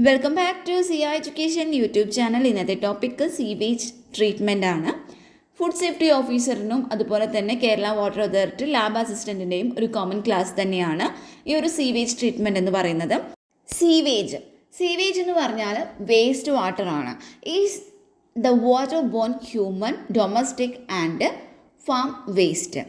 Welcome back to Siya education YouTube channel. ഇന്നത്തെ topic sewage treatment ആണ്. Food safety ഓഫീസറിനും അതുപോലെ തന്നെ കേരള വാട്ടർ അതോറിറ്റി ലാബ് അസിസ്റ്റൻറ്റിൻ്റെയും ഒരു കോമൺ ക്ലാസ് തന്നെയാണ് ഈ ഒരു സീവേജ് ട്രീറ്റ്മെൻറ്റ് എന്ന് പറയുന്നത്. സീവേജ് എന്ന് പറഞ്ഞാൽ വേസ്റ്റ് വാട്ടർ ആണ്. Is the water borne human domestic and farm waste.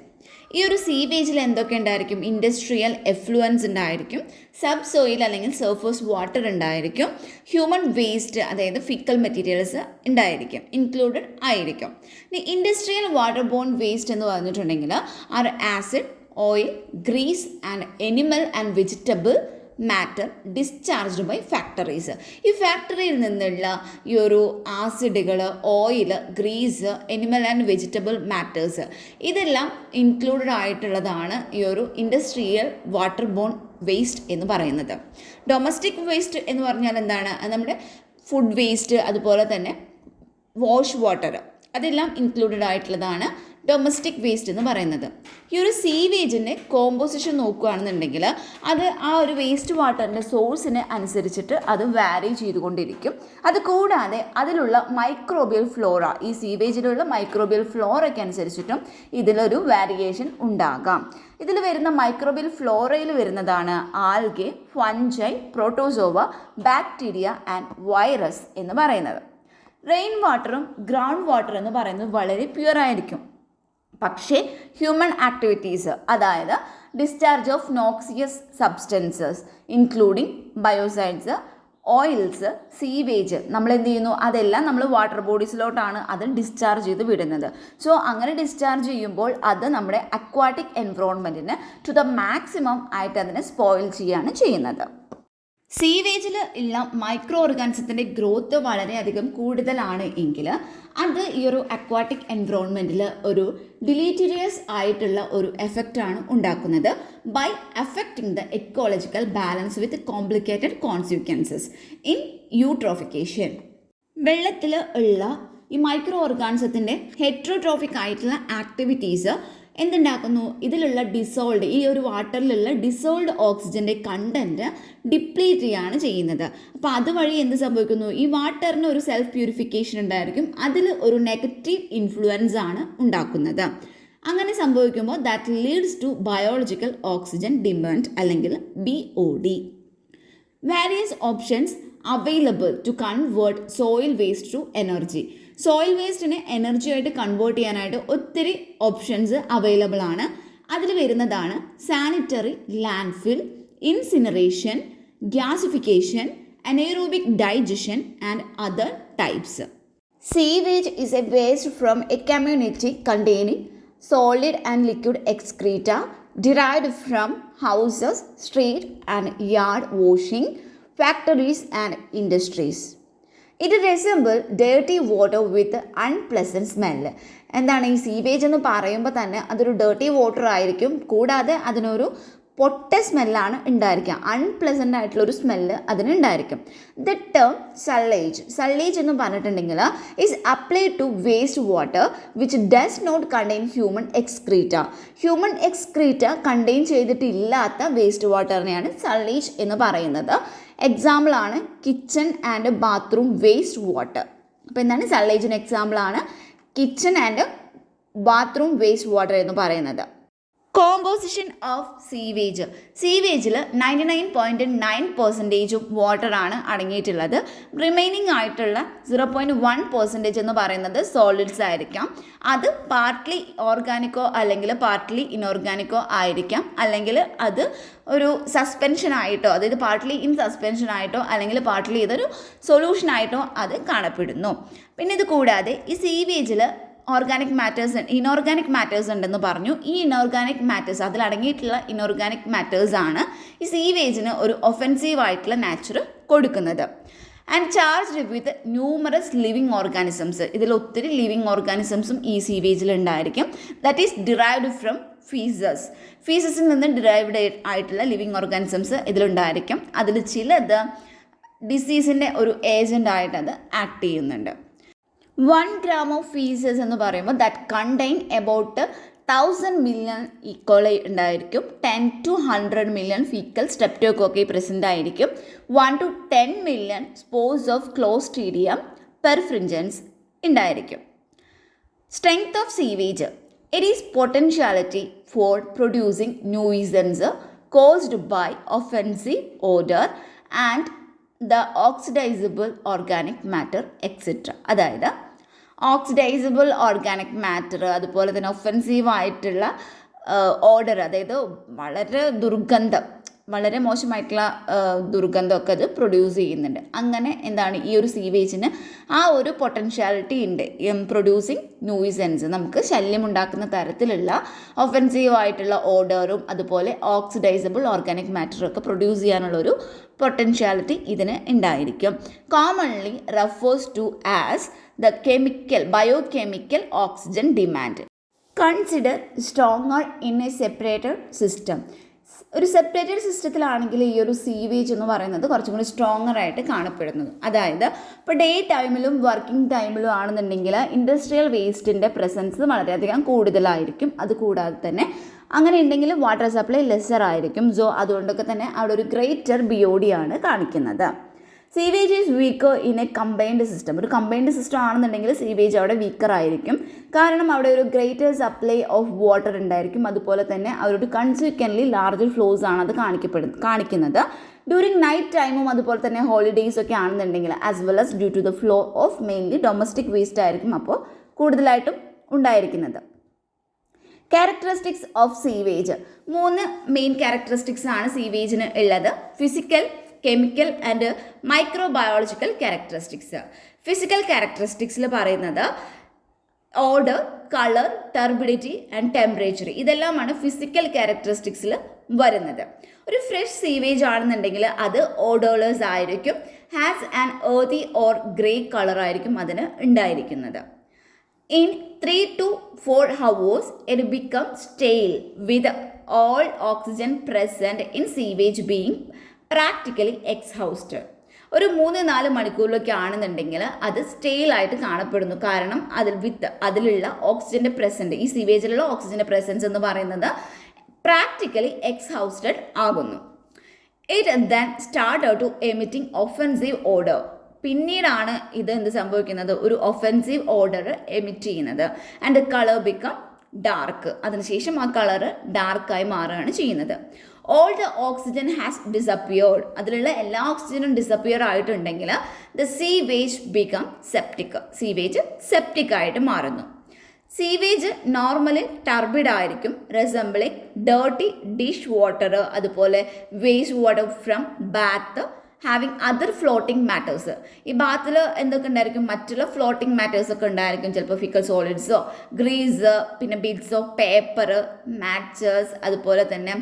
ഈ ഒരു സീവേജിൽ എന്തൊക്കെ ഉണ്ടായിരിക്കും? ഇൻഡസ്ട്രിയൽ എഫ്ലുവൻസ് ഉണ്ടായിരിക്കും, സബ് സോയിൽ അല്ലെങ്കിൽ സർഫേസ് വാട്ടർ ഉണ്ടായിരിക്കും, ഹ്യൂമൻ വേസ്റ്റ് അതായത് ഫിക്കൽ മെറ്റീരിയൽസ് ഉണ്ടായിരിക്കും, ഇൻക്ലൂഡഡ് ആയിരിക്കും. ഇനി ഇൻഡസ്ട്രിയൽ വാട്ടർ ബോൺ വേസ്റ്റ് എന്ന് പറഞ്ഞിട്ടുണ്ടെങ്കിൽ are acid, oil, grease and animal and vegetable matter discharged by factories. ഈ ഫാക്ടറിയിൽ നിന്നുള്ള ഈ ഒരു ആസിഡുകൾ, oil, grease, animal and vegetable matters ഇതെല്ലാം ഇൻക്ലൂഡഡ് ആയിട്ടുള്ളതാണ് ഈ ഒരു ഇൻഡസ്ട്രിയൽ വാട്ടർ ബോൺ വേസ്റ്റ് എന്ന് പറയുന്നത്. ഡൊമസ്റ്റിക് വേസ്റ്റ് എന്ന് പറഞ്ഞാൽ എന്താണ്? നമ്മുടെ ഫുഡ് വേസ്റ്റ്, അതുപോലെ തന്നെ വാഷ് വാട്ടർ, അതെല്ലാം ഇൻക്ലൂഡഡ് ആയിട്ടുള്ളതാണ് ഡൊമസ്റ്റിക് വേസ്റ്റ് എന്ന് പറയുന്നത്. ഈ ഒരു സീവേജിൻ്റെ കോമ്പോസിഷൻ നോക്കുകയാണെന്നുണ്ടെങ്കിൽ അത് ആ ഒരു വേസ്റ്റ് വാട്ടറിൻ്റെ സോഴ്സിനെ അനുസരിച്ചിട്ട് അത് വാരി ചെയ്തുകൊണ്ടിരിക്കും. അതുകൂടാതെ അതിലുള്ള മൈക്രോബിയൽ ഫ്ലോറ, ഈ സീവേജിലുള്ള മൈക്രോബിയൽ ഫ്ലോറയ്ക്ക് അനുസരിച്ചിട്ടും ഇതിലൊരു വാരിയേഷൻ ഉണ്ടാകാം. ഇതിൽ വരുന്ന മൈക്രോബിയൽ ഫ്ലോറയിൽ വരുന്നതാണ് algae, fungi, protozoa, bacteria and virus എന്ന് പറയുന്നത്. റെയിൻ വാട്ടറും ഗ്രൗണ്ട് വാട്ടർ എന്ന് പറയുന്നത് വളരെ പ്യുവർ ആയിരിക്കും. പക്ഷേ ഹ്യൂമൻ ആക്ടിവിറ്റീസ്, അതായത് discharge of noxious substances including biocides, oils, sewage, നമ്മൾ എന്ത് ചെയ്യുന്നു? അതെല്ലാം നമ്മൾ വാട്ടർ ബോഡീസിലോട്ടാണ് അത് ഡിസ്ചാർജ് ചെയ്ത് വിടുന്നത്. സോ അങ്ങനെ ഡിസ്ചാർജ് ചെയ്യുമ്പോൾ അത് നമ്മുടെ അക്വാട്ടിക് എൻവറോൺമെൻറ്റിന് ടു ദ മാക്സിമം ആയിട്ട് അതിനെ സ്പോയിൽ ചെയ്യുകയാണ് ചെയ്യുന്നത്. സീവേജിൽ ഉള്ള മൈക്രോ ഓർഗാനിസത്തിൻ്റെ ഗ്രോത്ത് വളരെയധികം കൂടുതലാണ് എങ്കിൽ അത് ഈ ഒരു അക്വാട്ടിക് എൻവറോൺമെൻറ്റിൽ ഒരു ഡിലീറ്റീരിയസ് ആയിട്ടുള്ള ഒരു എഫക്റ്റാണ് ഉണ്ടാക്കുന്നത്. By affecting the ecological balance with complicated consequences in eutrophication. വെള്ളത്തിൽ ഉള്ള ഈ മൈക്രോ ഓർഗാനിസത്തിൻ്റെ ഹെട്രോട്രോഫിക് ആയിട്ടുള്ള ആക്ടിവിറ്റീസ് എന്തുണ്ടാക്കുന്നു? ഇതിലുള്ള ഡിസോൾഡ്, ഈ ഒരു വാട്ടറിലുള്ള ഡിസോൾഡ് ഓക്സിജൻ്റെ കണ്ടൻറ്റ് ഡിപ്ലീറ്റ് ചെയ്യുകയാണ് ചെയ്യുന്നത്. അപ്പോൾ അതുവഴി എന്ത് സംഭവിക്കുന്നു? ഈ വാട്ടറിന് ഒരു സെൽഫ് പ്യൂരിഫിക്കേഷൻ ഉണ്ടായിരിക്കും, അതിൽ ഒരു നെഗറ്റീവ് ഇൻഫ്ലുവൻസ് ആണ് ഉണ്ടാക്കുന്നത്. അങ്ങനെ സംഭവിക്കുമ്പോൾ that leads to biological oxygen demand അല്ലെങ്കിൽ BOD. Various options available to convert solid waste to energy. Solid വേസ്റ്റിനെ എനർജി ആയിട്ട് കൺവേർട്ട് ചെയ്യാനായിട്ട് ഒത്തിരി ഓപ്ഷൻസ് അവൈലബിൾ ആണ്. അതിൽ വരുന്നതാണ് sanitary landfill, incineration, gasification, anaerobic digestion and other types. Sewage is a waste from a community containing solid and liquid excreta derived from houses, street and yard washing, factories and industries. It resembles dirty water with unpleasant smell. എന്താണ് ഈ sewage എന്ന് പറയുമ്പോൾ തന്നെ അതൊരു dirty water ആയിരിക്കും, കൂടാതെ അതിനൊരു പൊട്ട സ്മെല്ലാണ് ഉണ്ടായിരിക്കുക, അൺപ്ലസൻ്റ് ആയിട്ടുള്ളൊരു സ്മെല്ല് അതിനുണ്ടായിരിക്കും. ദ ടേം സള്ളേജ് എന്ന് പറഞ്ഞിട്ടുണ്ടെങ്കിൽ is applied to waste water which does not contain human excreta contain ചെയ്തിട്ടില്ലാത്ത വേസ്റ്റ് വാട്ടറിനെയാണ് സള്ളേജ് എന്ന് പറയുന്നത്. എക്സാമ്പിളാണ് kitchen and bathroom waste water. അപ്പോൾ എന്താണ് സള്ളേജിന് എക്സാമ്പിളാണ് kitchen and bathroom waste water എന്ന് പറയുന്നത്. കോമ്പോസിഷൻ ഓഫ് സീവേജിൽ 99.9% വാട്ടറാണ് അടങ്ങിയിട്ടുള്ളത്. റിമൈനിങ് ആയിട്ടുള്ള 0.1% എന്ന് പറയുന്നത് സോളിഡ്സ് ആയിരിക്കാം. അത് പാർട്ട്ലി ഓർഗാനിക്കോ അല്ലെങ്കിൽ പാർട്ട്ലി ഇനോർഗാനിക്കോ ആയിരിക്കാം, അല്ലെങ്കിൽ അത് ഒരു സസ്പെൻഷനായിട്ടോ, അതായത് പാർട്ട്ലി ഇൻ സസ്പെൻഷനായിട്ടോ അല്ലെങ്കിൽ പാർട്ട്ലി ഇതൊരു സൊല്യൂഷനായിട്ടോ അത് കാണപ്പെടുന്നു. പിന്നെ ഇത് കൂടാതെ ഈ സീവേജിൽ ഓർഗാനിക് മാറ്റേഴ്സ്, ഇനോർഗാനിക് മാറ്റേഴ്സ് ഉണ്ടെന്ന് പറഞ്ഞു. ഈ ഇനോർഗാനിക് മാറ്റേഴ്സ്, അതിലടങ്ങിയിട്ടുള്ള ഇനോർഗാനിക് മാറ്റേഴ്സാണ് ഈ സീവേജിന് ഒരു ഒഫെൻസീവ് ആയിട്ടുള്ള നാച്ചർ കൊടുക്കുന്നത്. And charged with numerous living organisms. ഇതിൽ ഒത്തിരി ലിവിങ് ഓർഗാനിസംസും ഈ സീവേജിൽ ഉണ്ടായിരിക്കും. ദാറ്റ് ഈസ് ഡിറൈവ്ഡ് ഫ്രം ഫീസസിൽ നിന്ന് ഡിറൈവ്ഡ് ആയിട്ടുള്ള ലിവിങ് ഓർഗാനിസംസ് ഇതിലുണ്ടായിരിക്കും. അതിൽ ചിലത് ഡിസീസിൻ്റെ ഒരു ഏജൻ്റ് ആയിട്ട് അത് ആക്ട് ചെയ്യുന്നുണ്ട്. 1 gram of feces എന്ന് പറയുമ്പോൾ that contain about 1000 million E coli ഉണ്ടായിരിക്കും. 10 to 100 million faecal streptococci present ആയിരിക്കും. 1 to 10 million spores of Clostridium perfringens ഉണ്ടായിരിക്കും. Strength of sewage. It is potentiality for producing nuisance caused by offensive odour and the oxidisable organic matter etcetera. അതായത് oxidisable organic matter, അതുപോലെ തന്നെ offensive ആയിട്ടുള്ള order, അതായത് വളരെ മോശമായിട്ടുള്ള ദുർഗന്ധമൊക്കെ അത് പ്രൊഡ്യൂസ് ചെയ്യുന്നുണ്ട്. അങ്ങനെ എന്താണ് ഈ ഒരു സീവേജിന് ആ ഒരു പൊട്ടൻഷ്യാലിറ്റി ഉണ്ട്, പ്രൊഡ്യൂസിങ് ന്യൂയിസൻസ്, നമുക്ക് ശല്യമുണ്ടാക്കുന്ന തരത്തിലുള്ള ഒഫെൻസീവ് ആയിട്ടുള്ള ഓർഡറും അതുപോലെ ഓക്സിഡൈസബിൾ ഓർഗാനിക് മാറ്ററും ഒക്കെ പ്രൊഡ്യൂസ് ചെയ്യാനുള്ളൊരു പൊട്ടൻഷ്യാലിറ്റി ഇതിന് ഉണ്ടായിരിക്കും. Commonly refers to as the biochemical oxygen demand. Consider stronger in a separated system. ഒരു സെപ്പറേറ്റഡ് സിസ്റ്റത്തിലാണെങ്കിൽ ഈ ഒരു സീവേജ് എന്ന് പറയുന്നത് കുറച്ചും കൂടി സ്ട്രോങ്ങർ ആയിട്ട് കാണപ്പെടുന്നത്. അതായത് ഇപ്പോൾ ഡേ ടൈമിലും വർക്കിംഗ് ടൈമിലും ആണെന്നുണ്ടെങ്കിൽ ഇൻഡസ്ട്രിയൽ വേസ്റ്റിൻ്റെ പ്രസൻസ് വളരെയധികം കൂടുതലായിരിക്കും. അതുകൂടാതെ തന്നെ അങ്ങനെ ഉണ്ടെങ്കിൽ വാട്ടർ സപ്ലൈ ലെസ്സർ ആയിരിക്കും. സോ അതുകൊണ്ടൊക്കെ തന്നെ അവിടെ ഒരു ഗ്രേറ്റർ BOD ആണ് കാണിക്കുന്നത്. Sewage is weaker in A combined system. ഒരു കമ്പൈൻഡ് സിസ്റ്റം ആണെന്നുണ്ടെങ്കിൽ സീവേജ് അവിടെ വീക്കർ ആയിരിക്കും. കാരണം അവിടെ ഒരു ഗ്രേറ്റർ സപ്ലൈ ഓഫ് വാട്ടർ ഉണ്ടായിരിക്കും. അതുപോലെ തന്നെ അവരൊരു കൺസിക്വൻ്റ്ലി ലാർജർ ഫ്ലോസ് ആണ് അത് കാണിക്കുന്നത്. ഡ്യൂറിങ് നൈറ്റ് ടൈമും അതുപോലെ തന്നെ ഹോളിഡേയ്സ് ഒക്കെ ആണെന്നുണ്ടെങ്കിൽ as well as due to the flow of mainly domestic waste ആയിരിക്കും അപ്പോൾ കൂടുതലായിട്ടും ഉണ്ടായിരിക്കുന്നത്. Characteristics of sewage. 3 main characteristics ആണ് സീവേജിന് ഉള്ളത്. Physical, chemical and microbiological characteristics. Physical ക്യാരക്ടറിസ്റ്റിക്സിൽ പറയുന്നത് odour, colour, turbidity and temperature, ഇതെല്ലാമാണ് ഫിസിക്കൽ ക്യാരക്ടറിസ്റ്റിക്സിൽ വരുന്നത്. ഒരു ഫ്രഷ് സീവേജ് ആണെന്നുണ്ടെങ്കിൽ അത് ഓഡോളേഴ്സ് ആയിരിക്കും. Has an earthy or grey colour ആയിരിക്കും അതിന് ഉണ്ടായിരിക്കുന്നത്. In 3 to 4 hours, it becomes stale with all oxygen present in sewage being practically exhausted. ഒരു 3-4 മണിക്കൂറിലൊക്കെ ആണെന്നുണ്ടെങ്കിൽ അത് സ്റ്റെയിലായിട്ട് കാണപ്പെടുന്നു. കാരണം അതിലുള്ള ഓക്സിജൻ്റെ പ്രസൻറ്റ്, ഈ സീവേജിലുള്ള ഓക്സിജൻ്റെ പ്രസൻസ് എന്ന് പറയുന്നത് പ്രാക്ടിക്കലി എക്സ്ഹൗസ്റ്റഡ് ആകുന്നു. It then start to emitting offensive odour. പിന്നീടാണ് ഇത് എന്ത് സംഭവിക്കുന്നത്, ഒരു ഒഫെൻസീവ് ഓർഡർ എമിറ്റ് ചെയ്യുന്നത്. And colour become dark. അതിനുശേഷം ആ കളറ് ഡാർക്കായി മാറുകയാണ് ചെയ്യുന്നത്. All the oxygen has disappeared. അതിലുള്ള എല്ലാ ഓക്സിജനും ഡിസപ്പിയർ ആയിട്ടുണ്ടെങ്കിൽ the sewage become septic. Sewage septic ആയിട്ട് മാറുന്നു. സീവേജ് നോർമലി ടർബിഡ് ആയിരിക്കും, റെസംബ്ലിങ് ഡേർട്ടി ഡിഷ് വാട്ടർ, അതുപോലെ waste water from bath having other floating matters. ഈ ബാത്തിൽ എന്തൊക്കെ ഉണ്ടായിരിക്കും, മറ്റുള്ള ഫ്ലോട്ടിംഗ് മാറ്റേഴ്സ് ഒക്കെ ഉണ്ടായിരിക്കും. ചിലപ്പോൾ ഫിക്കൽ സോളിഡ്സോ, ഗ്രീസ്, പിന്നെ ബിറ്റ്സ് ഓഫ് പേപ്പർ, മാച്ചേഴ്സ്, അതുപോലെ തന്നെ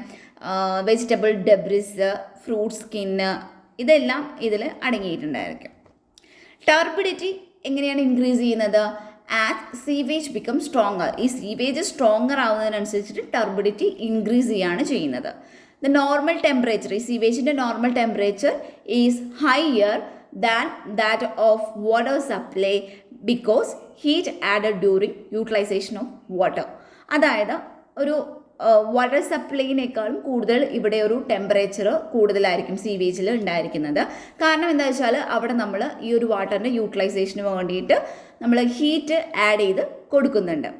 വെജിറ്റബിൾ ഡെബ്രിസ്, ഫ്രൂട്ട് സ്കിന്ന്, ഇതെല്ലാം ഇതിൽ അടങ്ങിയിട്ടുണ്ടായിരിക്കും. ടർബിഡിറ്റി എങ്ങനെയാണ് ഇൻക്രീസ് ചെയ്യുന്നത്? As sewage become stronger. ഈ സീവേജ് സ്ട്രോങ്ങർ ആവുന്നതിനനുസരിച്ചിട്ട് ടർബിഡിറ്റി ഇൻക്രീസ് ചെയ്യാണ് ചെയ്യുന്നത്. ദ നോർമൽ ടെമ്പറേച്ചർ, ഈ സീവേജിൻ്റെ normal temperature is higher than that of water supply because heat added during utilisation of water. അതായത് ഒരു വാട്ടർ സപ്ലൈനേക്കാളും കൂടുതൽ ഇവിടെ ഒരു ടെമ്പറേച്ചർ കൂടുതലായിരിക്കും സീവേജിൽ ഉണ്ടായിരിക്കുന്നത്. കാരണം എന്താ വെച്ചാൽ അവിടെ നമ്മൾ ഈ ഒരു വാട്ടറിൻ്റെ യൂട്ടിലൈസേഷന് വേണ്ടിയിട്ട് നമ്മൾ ഹീറ്റ് ആഡ് ചെയ്ത് കൊടുക്കുന്നുണ്ട്.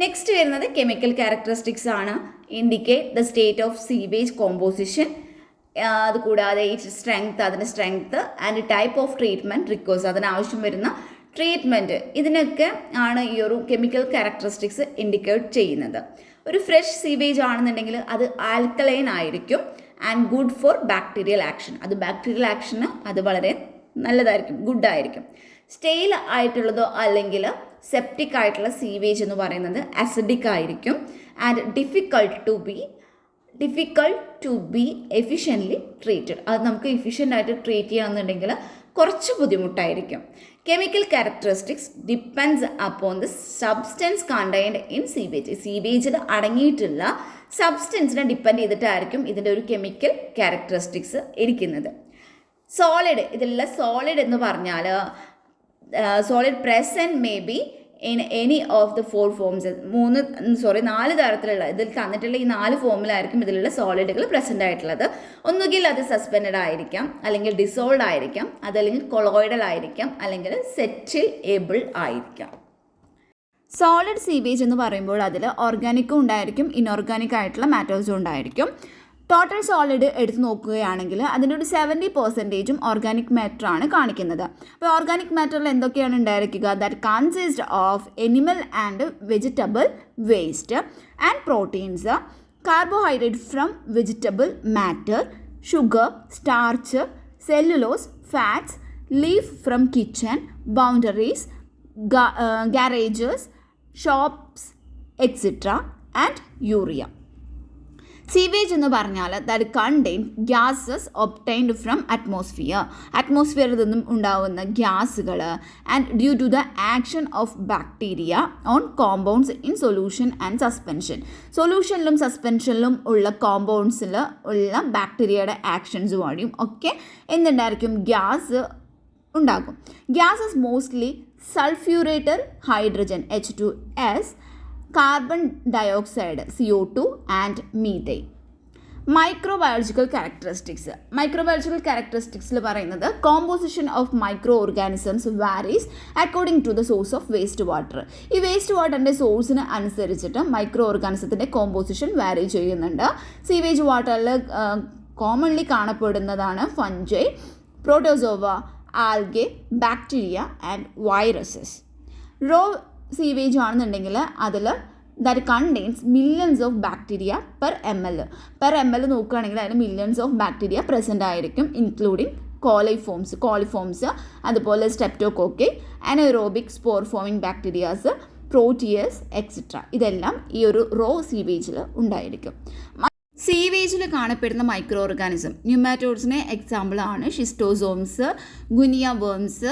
നെക്സ്റ്റ് വരുന്നത് കെമിക്കൽ ക്യാരക്ടറിസ്റ്റിക്സ് ആണ്. Indicate the state of sewage composition. അതുകൂടാതെ ഈ അതിൻ്റെ strength and type of treatment requires, അതിനാവശ്യം വരുന്ന ട്രീറ്റ്മെൻറ്റ്, ഇതിനൊക്കെ ആണ് ഈ ഒരു കെമിക്കൽ ക്യാരക്ടറിസ്റ്റിക്സ് ഇൻഡിക്കേറ്റ് ചെയ്യുന്നത്. ഒരു ഫ്രഷ് സീവേജ് ആണെന്നുണ്ടെങ്കിൽ അത് ആൽക്കലൈൻ ആയിരിക്കും and good for bacterial action. അത് ബാക്ടീരിയൽ ആക്ഷന് അത് വളരെ നല്ലതായിരിക്കും, ഗുഡായിരിക്കും. സ്റ്റെയിൽ ആയിട്ടുള്ളതോ അല്ലെങ്കിൽ സെപ്റ്റിക് ആയിട്ടുള്ള സീവേജ് എന്ന് പറയുന്നത് അസിഡിക് ആയിരിക്കും and difficult to be efficiently treated. അത് നമുക്ക് എഫിഷ്യൻ്റ് ആയിട്ട് ട്രീറ്റ് ചെയ്യണമെന്നുണ്ടെങ്കിൽ കുറച്ച് ബുദ്ധിമുട്ടായിരിക്കും. Chemical characteristics depends upon the substance contained in sewage. സീവേജിൽ അടങ്ങിയിട്ടുള്ള സബ്സ്റ്റൻസിനെ ഡിപ്പെൻഡ് ചെയ്തിട്ടായിരിക്കും ഇതിൻ്റെ ഒരു കെമിക്കൽ ക്യാരക്ടറിസ്റ്റിക്സ് ഇരിക്കുന്നത്. സോളിഡ്, ഇതിലുള്ള സോളിഡ് എന്ന് പറഞ്ഞാൽ solid present may be in any of the 4 forms, 4 തരത്തിലുള്ള ഇതിൽ തന്നിട്ടുള്ള ഈ 4 ഫോമിലായിരിക്കും ഇതിലുള്ള സോളിഡുകൾ പ്രസൻ്റ് ആയിട്ടുള്ളത്. ഒന്നുകിൽ അത് സസ്പെൻഡഡ് ആയിരിക്കാം, അല്ലെങ്കിൽ ഡിസോൾഡ് ആയിരിക്കാം, അതല്ലെങ്കിൽ കൊളോയിഡൽ ആയിരിക്കാം, അല്ലെങ്കിൽ സെറ്റിൽ ഏബിൾ ആയിരിക്കാം. സോളിഡ് സീവേജ് എന്ന് പറയുമ്പോൾ അതിൽ ഓർഗാനിക്കും ഉണ്ടായിരിക്കും, ഇനോർഗാനിക് ആയിട്ടുള്ള മാറ്റേഴ്സും ഉണ്ടായിരിക്കും. ടോട്ടൽ സോളിഡ് എടുത്ത് നോക്കുകയാണെങ്കിൽ അതിൻ്റെ ഒരു 70% ഓർഗാനിക് മാറ്ററാണ് കാണിക്കുന്നത്. അപ്പോൾ ഓർഗാനിക് മാറ്ററിൽ എന്തൊക്കെയാണ് ഉണ്ടായിരിക്കുക? That consist of animal and vegetable waste and proteins, carbohydrate from vegetable matter, sugar, starch, cellulose, fats, leaf from kitchen, boundaries, garages, shops, etc. And urea. Sewage എന്ന് പറഞ്ഞാൽ that contain gases obtained from അറ്റ്മോസ്ഫിയറിൽ നിന്നും ഉണ്ടാവുന്ന ഗ്യാസുകൾ and due to the action of bacteria on compounds in solution and suspension. സൊല്യൂഷനിലും സസ്പെൻഷനിലും ഉള്ള കോമ്പൗണ്ട്സിൽ ഉള്ള ബാക്ടീരിയയുടെ ആക്ഷൻസ് വഴിയും ഒക്കെ എന്തുണ്ടായിരിക്കും? ഗ്യാസ് ഉണ്ടാകും. Gases mostly സൾഫ്യൂറേറ്റഡ് hydrogen H2S, carbon dioxide CO2 and methane. Microbiological ക്യാരക്ടറിസ്റ്റിക്സിൽ പറയുന്നത് composition of micro organisms varies according to the source of waste water. ഈ വേസ്റ്റ് വാട്ടറിൻ്റെ സോഴ്സിന് അനുസരിച്ചിട്ട് മൈക്രോ ഓർഗാനിസത്തിൻ്റെ കോമ്പോസിഷൻ വാരി ചെയ്യുന്നുണ്ട്. സീവേജ് വാട്ടറിൽ കോമൺലി കാണപ്പെടുന്നതാണ് fungi, protozoa, algae, bacteria and viruses. Raw sewage ആണെന്നുണ്ടെങ്കിൽ അതിൽ that contains millions of bacteria per ml നോക്കുകയാണെങ്കിൽ അതിൽ മില്യൺസ് ഓഫ് ബാക്ടീരിയ പ്രസൻ്റ് ആയിരിക്കും, ഇൻക്ലൂഡിങ് കോളിഫോംസ്, അതുപോലെ streptococci, anaerobic spore forming bacterias, proteus etcetera. ഇതെല്ലാം ഈ ഒരു റോ സീവേജിൽ ഉണ്ടായിരിക്കും. സീവേജിൽ കാണപ്പെടുന്ന മൈക്രോ ഓർഗാനിസം ന്യൂമാറ്റോഡ്സിന് എക്സാമ്പിളാണ് ഷിസ്റ്റോസോംസ്, ഗുനിയ worms,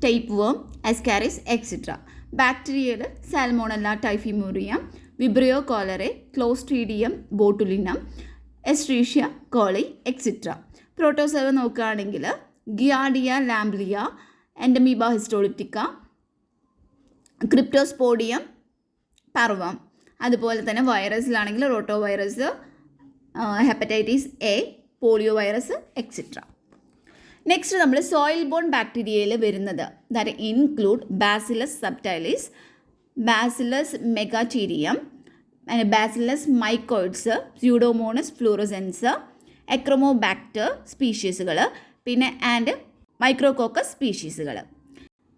tape worm, ascaris etcetera. ബാക്ടീരിയയിൽ salmonella typhimurium, vibrio cholerae, clostridium botulinum, escherichia coli etcetera. Protozoa നോക്കുകയാണെങ്കിൽ giardia lamblia, entamoeba histolytica, cryptosporidium parvum. അതുപോലെ തന്നെ വൈറസിലാണെങ്കിൽ rota virus, hepatitis A, polio virus etcetera. Next നമ്മൾ soil borne ബാക്ടീരിയയിൽ വരുന്നത് that include bacillus subtilis, bacillus megaterium, bacillus mycoides, pseudomonas fluorescens, achromobacter സ്പീഷീസുകൾ, പിന്നെ and micrococcus സ്പീഷീസുകൾ.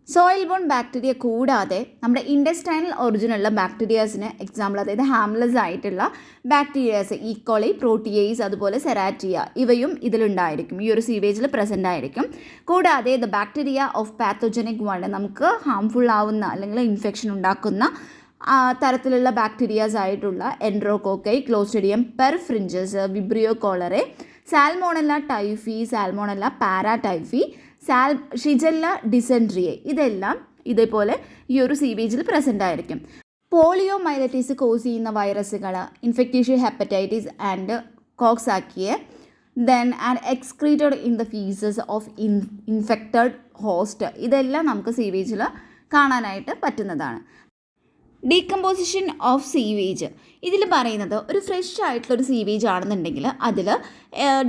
സോയിൽ ബോൺ ബാക്ടീരിയ കൂടാതെ നമ്മുടെ ഇൻഡസ്റ്റൈനൽ ഒറിജിനുള്ള ബാക്ടീരിയാസിന് എക്സാമ്പിൾ, അതായത് ഹാംലെസ് ആയിട്ടുള്ള ബാക്ടീരിയാസ് ഈക്കോളി, പ്രോട്ടിയേസ്, അതുപോലെ സെറാറ്റിയ, ഇവയും ഇതിലുണ്ടായിരിക്കും, ഈ ഒരു സീവേജിൽ പ്രസൻ്റ് ആയിരിക്കും. കൂടാതെ the bacteria of pathogenic one, നമുക്ക് ഹാംഫുൾ ആവുന്ന അല്ലെങ്കിൽ ഇൻഫെക്ഷൻ ഉണ്ടാക്കുന്ന തരത്തിലുള്ള ബാക്ടീരിയാസ് ആയിട്ടുള്ള enterococci, clostridium perfringens, vibrio cholerae, salmonella typhi, salmonella paratyphi, shigella dysenteriae, ഇതെല്ലാം ഇതേപോലെ ഈ ഒരു സീവേജിൽ പ്രസൻ്റ് ആയിരിക്കും. പോളിയോ മൈലറ്റീസ് കോസ് ചെയ്യുന്ന വൈറസുകൾ, infectious hepatitis and coxsackie, then and excreted in the faeces of infected host, ഇതെല്ലാം നമുക്ക് സീവേജിൽ കാണാനായിട്ട് പറ്റുന്നതാണ്. ഡീകമ്പോസിഷൻ ഓഫ് സീവേജ് ഇതിൽ പറയുന്നത് ഒരു ഫ്രഷ് ആയിട്ടുള്ളൊരു സീവേജ് ആണെന്നുണ്ടെങ്കിൽ അതിൽ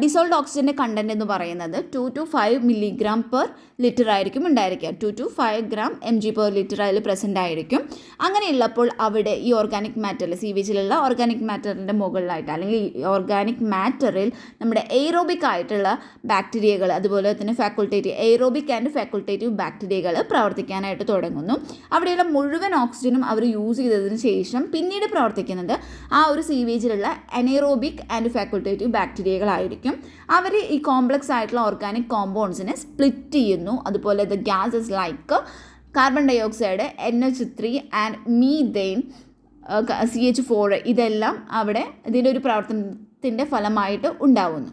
ഡിസോൾഡ് ഓക്സിജൻ്റെ കണ്ടൻറ്റ് എന്ന് പറയുന്നത് 2 to 5 milligram per liter ആയിരിക്കും ഉണ്ടായിരിക്കുക. 2 to 5 gram mg per liter അതിൽ പ്രസൻ്റ് ആയിരിക്കും. അങ്ങനെയുള്ളപ്പോൾ അവിടെ ഈ ഓർഗാനിക് മാറ്ററിൽ, സീവേജിലുള്ള ഓർഗാനിക് മാറ്ററിൻ്റെ മുകളിലായിട്ട് അല്ലെങ്കിൽ ഓർഗാനിക് മാറ്ററിൽ നമ്മുടെ എയ്റോബിക് ആയിട്ടുള്ള ബാക്ടീരിയകൾ, അതുപോലെ തന്നെ എയ്റോബിക് ആൻഡ് ഫാക്കൾട്ടേറ്റീവ് ബാക്ടീരിയകൾ പ്രവർത്തിക്കാനായിട്ട് തുടങ്ങുന്നു. അവിടെയുള്ള മുഴുവൻ ഓക്സിജനും അവർ യൂസ് ചെയ്തതിന് ശേഷം പിന്നീട് പ്രവർത്തിക്കുന്നത് ആ ഒരു സീവേജിലുള്ള അനൈറോബിക് ആൻഡ് ഫാക്കൾട്ടേറ്റീവ് ബാക്ടീരിയകളായിരിക്കും. അവർ ഈ കോംപ്ലക്സ് ആയിട്ടുള്ള ഓർഗാനിക് കോമ്പൗണ്ട്സിനെ സ്പ്ലിറ്റ് ചെയ്യുന്നു. അതുപോലെ the gases like carbon dioxide, NH3 and methane, CH4, ഇതെല്ലാം അവിടെ ഇതിൻ്റെ ഒരു പ്രവർത്തനത്തിൻ്റെ ഫലമായിട്ട് ഉണ്ടാവുന്നു.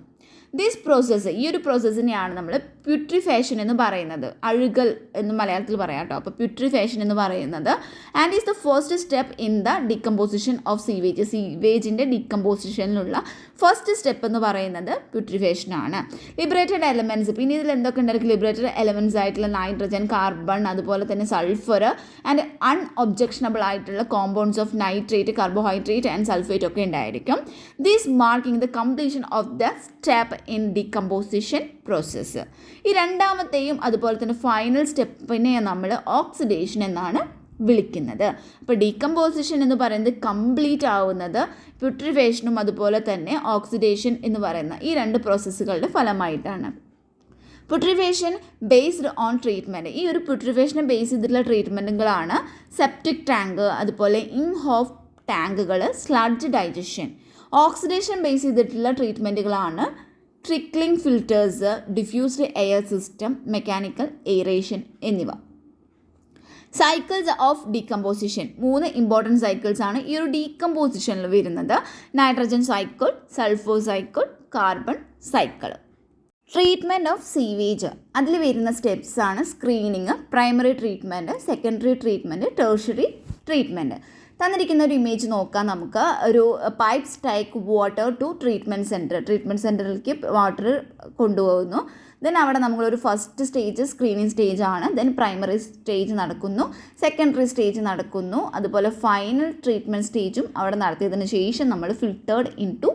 ഈ ഒരു പ്രോസസ്സിനെയാണ് നമ്മൾ പ്യൂട്രിഫേഷൻ എന്ന് പറയുന്നത്, അഴുകൽ എന്ന് മലയാളത്തിൽ പറയാം കേട്ടോ. അപ്പോൾ പ്യൂട്രിഫേഷൻ എന്ന് പറയുന്നത് and is the first step in the decomposition of sewage. സീവേജിൻ്റെ ഡിക്കമ്പോസിഷനിലുള്ള ഫസ്റ്റ് സ്റ്റെപ്പ് എന്ന് പറയുന്നത് പ്യൂട്രിഫേഷനാണ്. ലിബറേറ്റഡ് എലമെൻറ്റ്സ്, പിന്നെ ഇതിൽ എന്തൊക്കെ ഉണ്ടായിരിക്കും? ലിബറേറ്റഡ് എലമെൻറ്റ്സ് ആയിട്ടുള്ള നൈട്രജൻ, കാർബൺ, അതുപോലെ തന്നെ സൾഫർ ആൻഡ് അൺഒബ്ജക്ഷണബിൾ ആയിട്ടുള്ള compounds of nitrate, carbohydrate and sulphate ഒക്കെ ഉണ്ടായിരിക്കും. This marking the completion of the step in decomposition process. ഈ രണ്ടാമത്തെയും അതുപോലെ തന്നെ ഫൈനൽ സ്റ്റെപ്പിനെ നമ്മൾ ഓക്സിഡേഷൻ എന്നാണ് വിളിക്കുന്നത്. അപ്പോൾ ഡീകമ്പോസിഷൻ എന്ന് പറയുന്നത് കംപ്ലീറ്റ് ആവുന്നത് പ്യൂട്രിഫേഷനും അതുപോലെ തന്നെ ഓക്സിഡേഷൻ എന്ന് പറയുന്ന ഈ രണ്ട് പ്രോസസ്സുകളുടെ ഫലമായിട്ടാണ്. പ്യൂട്രിഫേഷൻ ബേസ്ഡ് ഓൺ ട്രീറ്റ്മെൻറ്റ്, ഈ ഒരു പ്യൂട്രിഫേഷനെ ബേസ് ചെയ്തിട്ടുള്ള ട്രീറ്റ്മെൻറ്റുകളാണ് സെപ്റ്റിക് ടാങ്ക്, അതുപോലെ ഇൻഹോഫ് ടാങ്കുകൾ, സ്ലഡ്ജ് ഡൈജഷൻ. ഓക്സിഡേഷൻ ബേസ് ചെയ്തിട്ടുള്ള ട്രീറ്റ്മെൻറ്റുകളാണ് trickling filters, diffused air system, mechanical aeration എന്നിവ. Cycles of decomposition, 3 important cycles ആണ് ഈ ഒരു ഡീകമ്പോസിഷനിൽ വരുന്നത്. Nitrogen cycle, sulphur cycle, carbon cycle. Treatment of sewage, അതിൽ വരുന്ന സ്റ്റെപ്സ് ആണ് screening, primary treatment, secondary treatment, tertiary treatment. തന്നിരിക്കുന്ന ഒരു ഇമേജ് നോക്കാം നമുക്ക്. ഒരു pipes take water to treatment സെൻറ്ററിലേക്ക് വാട്ടർ കൊണ്ടുപോകുന്നു. ദെൻ അവിടെ നമ്മളൊരു ഫസ്റ്റ് സ്റ്റേജ് സ്ക്രീനിങ് സ്റ്റേജ് ആണ്. ദെൻ പ്രൈമറി സ്റ്റേജ് നടക്കുന്നു, സെക്കൻഡറി സ്റ്റേജ് നടക്കുന്നു, അതുപോലെ ഫൈനൽ ട്രീറ്റ്മെൻറ്റ് സ്റ്റേജും അവിടെ നടത്തിയതിന് ശേഷം നമ്മൾ ഫിൽറ്റേർഡ് ഇൻ ടു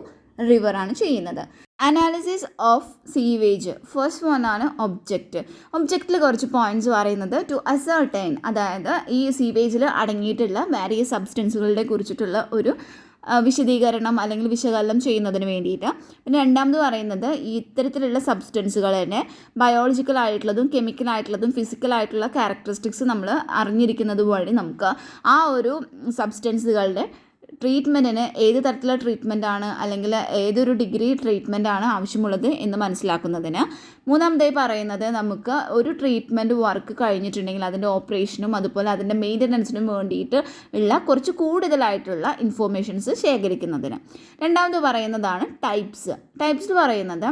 റിവറാണ് ചെയ്യുന്നത്. Analysis of sewage, first one ആണ് ഒബ്ജക്റ്റ്. ഒബ്ജക്റ്റിൽ കുറച്ച് പോയിൻറ്റ്സ് പറയുന്നത് ടു അസർട്ടൈൻ, അതായത് ഈ സീവേജിൽ അടങ്ങിയിട്ടുള്ള വേരിയസ് സബ്സ്റ്റൻസുകളുടെ കുറിച്ചിട്ടുള്ള ഒരു വിശദീകരണം അല്ലെങ്കിൽ വിശകലനം ചെയ്യുന്നതിന് വേണ്ടിയിട്ട്. പിന്നെ രണ്ടാമത് പറയുന്നത് ഈ ഇത്തരത്തിലുള്ള സബ്സ്റ്റൻസുകൾ തന്നെ ബയോളജിക്കൽ ആയിട്ടുള്ളതും കെമിക്കൽ ആയിട്ടുള്ളതും ഫിസിക്കൽ ആയിട്ടുള്ള ക്യാരക്ടറിസ്റ്റിക്സ് നമ്മൾ അറിഞ്ഞിരിക്കുന്നത് വഴി നമുക്ക് ആ ഒരു സബ്സ്റ്റൻസുകളുടെ ട്രീറ്റ്മെൻറ്റിന് ഏത് തരത്തിലുള്ള ട്രീറ്റ്മെൻറ്റാണ് അല്ലെങ്കിൽ ഏതൊരു ഡിഗ്രി ട്രീറ്റ്മെൻറ്റാണ് ആവശ്യമുള്ളത് എന്ന് മനസ്സിലാക്കുന്നതിന്. മൂന്നാമതായി പറയുന്നത് നമുക്ക് ഒരു ട്രീറ്റ്മെൻറ്റ് വർക്ക് കഴിഞ്ഞിട്ടുണ്ടെങ്കിൽ അതിൻ്റെ ഓപ്പറേഷനും അതുപോലെ അതിൻ്റെ മെയിൻ്റനൻസിനും വേണ്ടിയിട്ട് ഉള്ള കുറച്ച് കൂടുതലായിട്ടുള്ള ഇൻഫോർമേഷൻസ് ശേഖരിക്കുന്നതിന്. രണ്ടാമത് പറയുന്നതാണ് ടൈപ്സ് പറയുന്നത്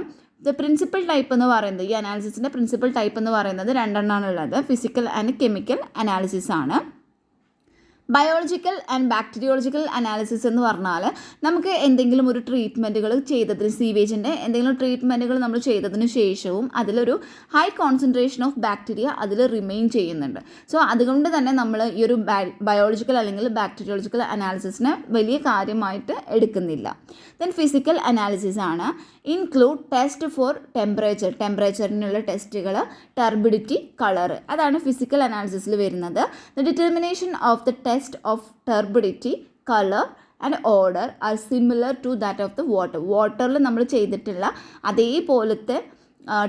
പ്രിൻസിപ്പൽ ടൈപ്പ് എന്ന് പറയുന്നത്, ഈ അനാലിസിസിൻ്റെ പ്രിൻസിപ്പൽ ടൈപ്പ് എന്ന് പറയുന്നത് 2 എണ്ണമാണുള്ളത്. ഫിസിക്കൽ ആൻഡ് കെമിക്കൽ അനാലിസിസ് ആണ്. ബയോളജിക്കൽ ആൻഡ് ബാക്ടീരിയോളജിക്കൽ അനാലിസിസ് എന്ന് പറഞ്ഞാൽ നമുക്ക് എന്തെങ്കിലും ഒരു ട്രീറ്റ്മെൻറ്റുകൾ ചെയ്തതിന്, സീവേജിൻ്റെ എന്തെങ്കിലും ട്രീറ്റ്മെൻറ്റുകൾ നമ്മൾ ചെയ്തതിന് ശേഷവും അതിലൊരു ഹൈ കോൺസെൻട്രേഷൻ ഓഫ് ബാക്ടീരിയ അതിൽ റിമെയിൻ ചെയ്യുന്നുണ്ട്. സോ അതുകൊണ്ട് തന്നെ നമ്മൾ ഈ ഒരു ബയോളജിക്കൽ അല്ലെങ്കിൽ ബാക്ടീരിയോളജിക്കൽ അനാലിസിസിനെ വലിയ കാര്യമായിട്ട് എടുക്കുന്നില്ല. ദെൻ ഫിസിക്കൽ അനാലിസിസ് ആണ്. ഇൻക്ലൂഡ് ടെസ്റ്റ് ഫോർ ടെമ്പറേച്ചറിനുള്ള ടെസ്റ്റുകൾ, ടർബിഡിറ്റി, കളർ, അതാണ് ഫിസിക്കൽ അനാലിസിസിൽ വരുന്നത്. The determination of the test of turbidity, color and odor are similar to that of the water. വാട്ടറിൽ നമ്മൾ ചെയ്തിട്ടുള്ള അതേപോലത്തെ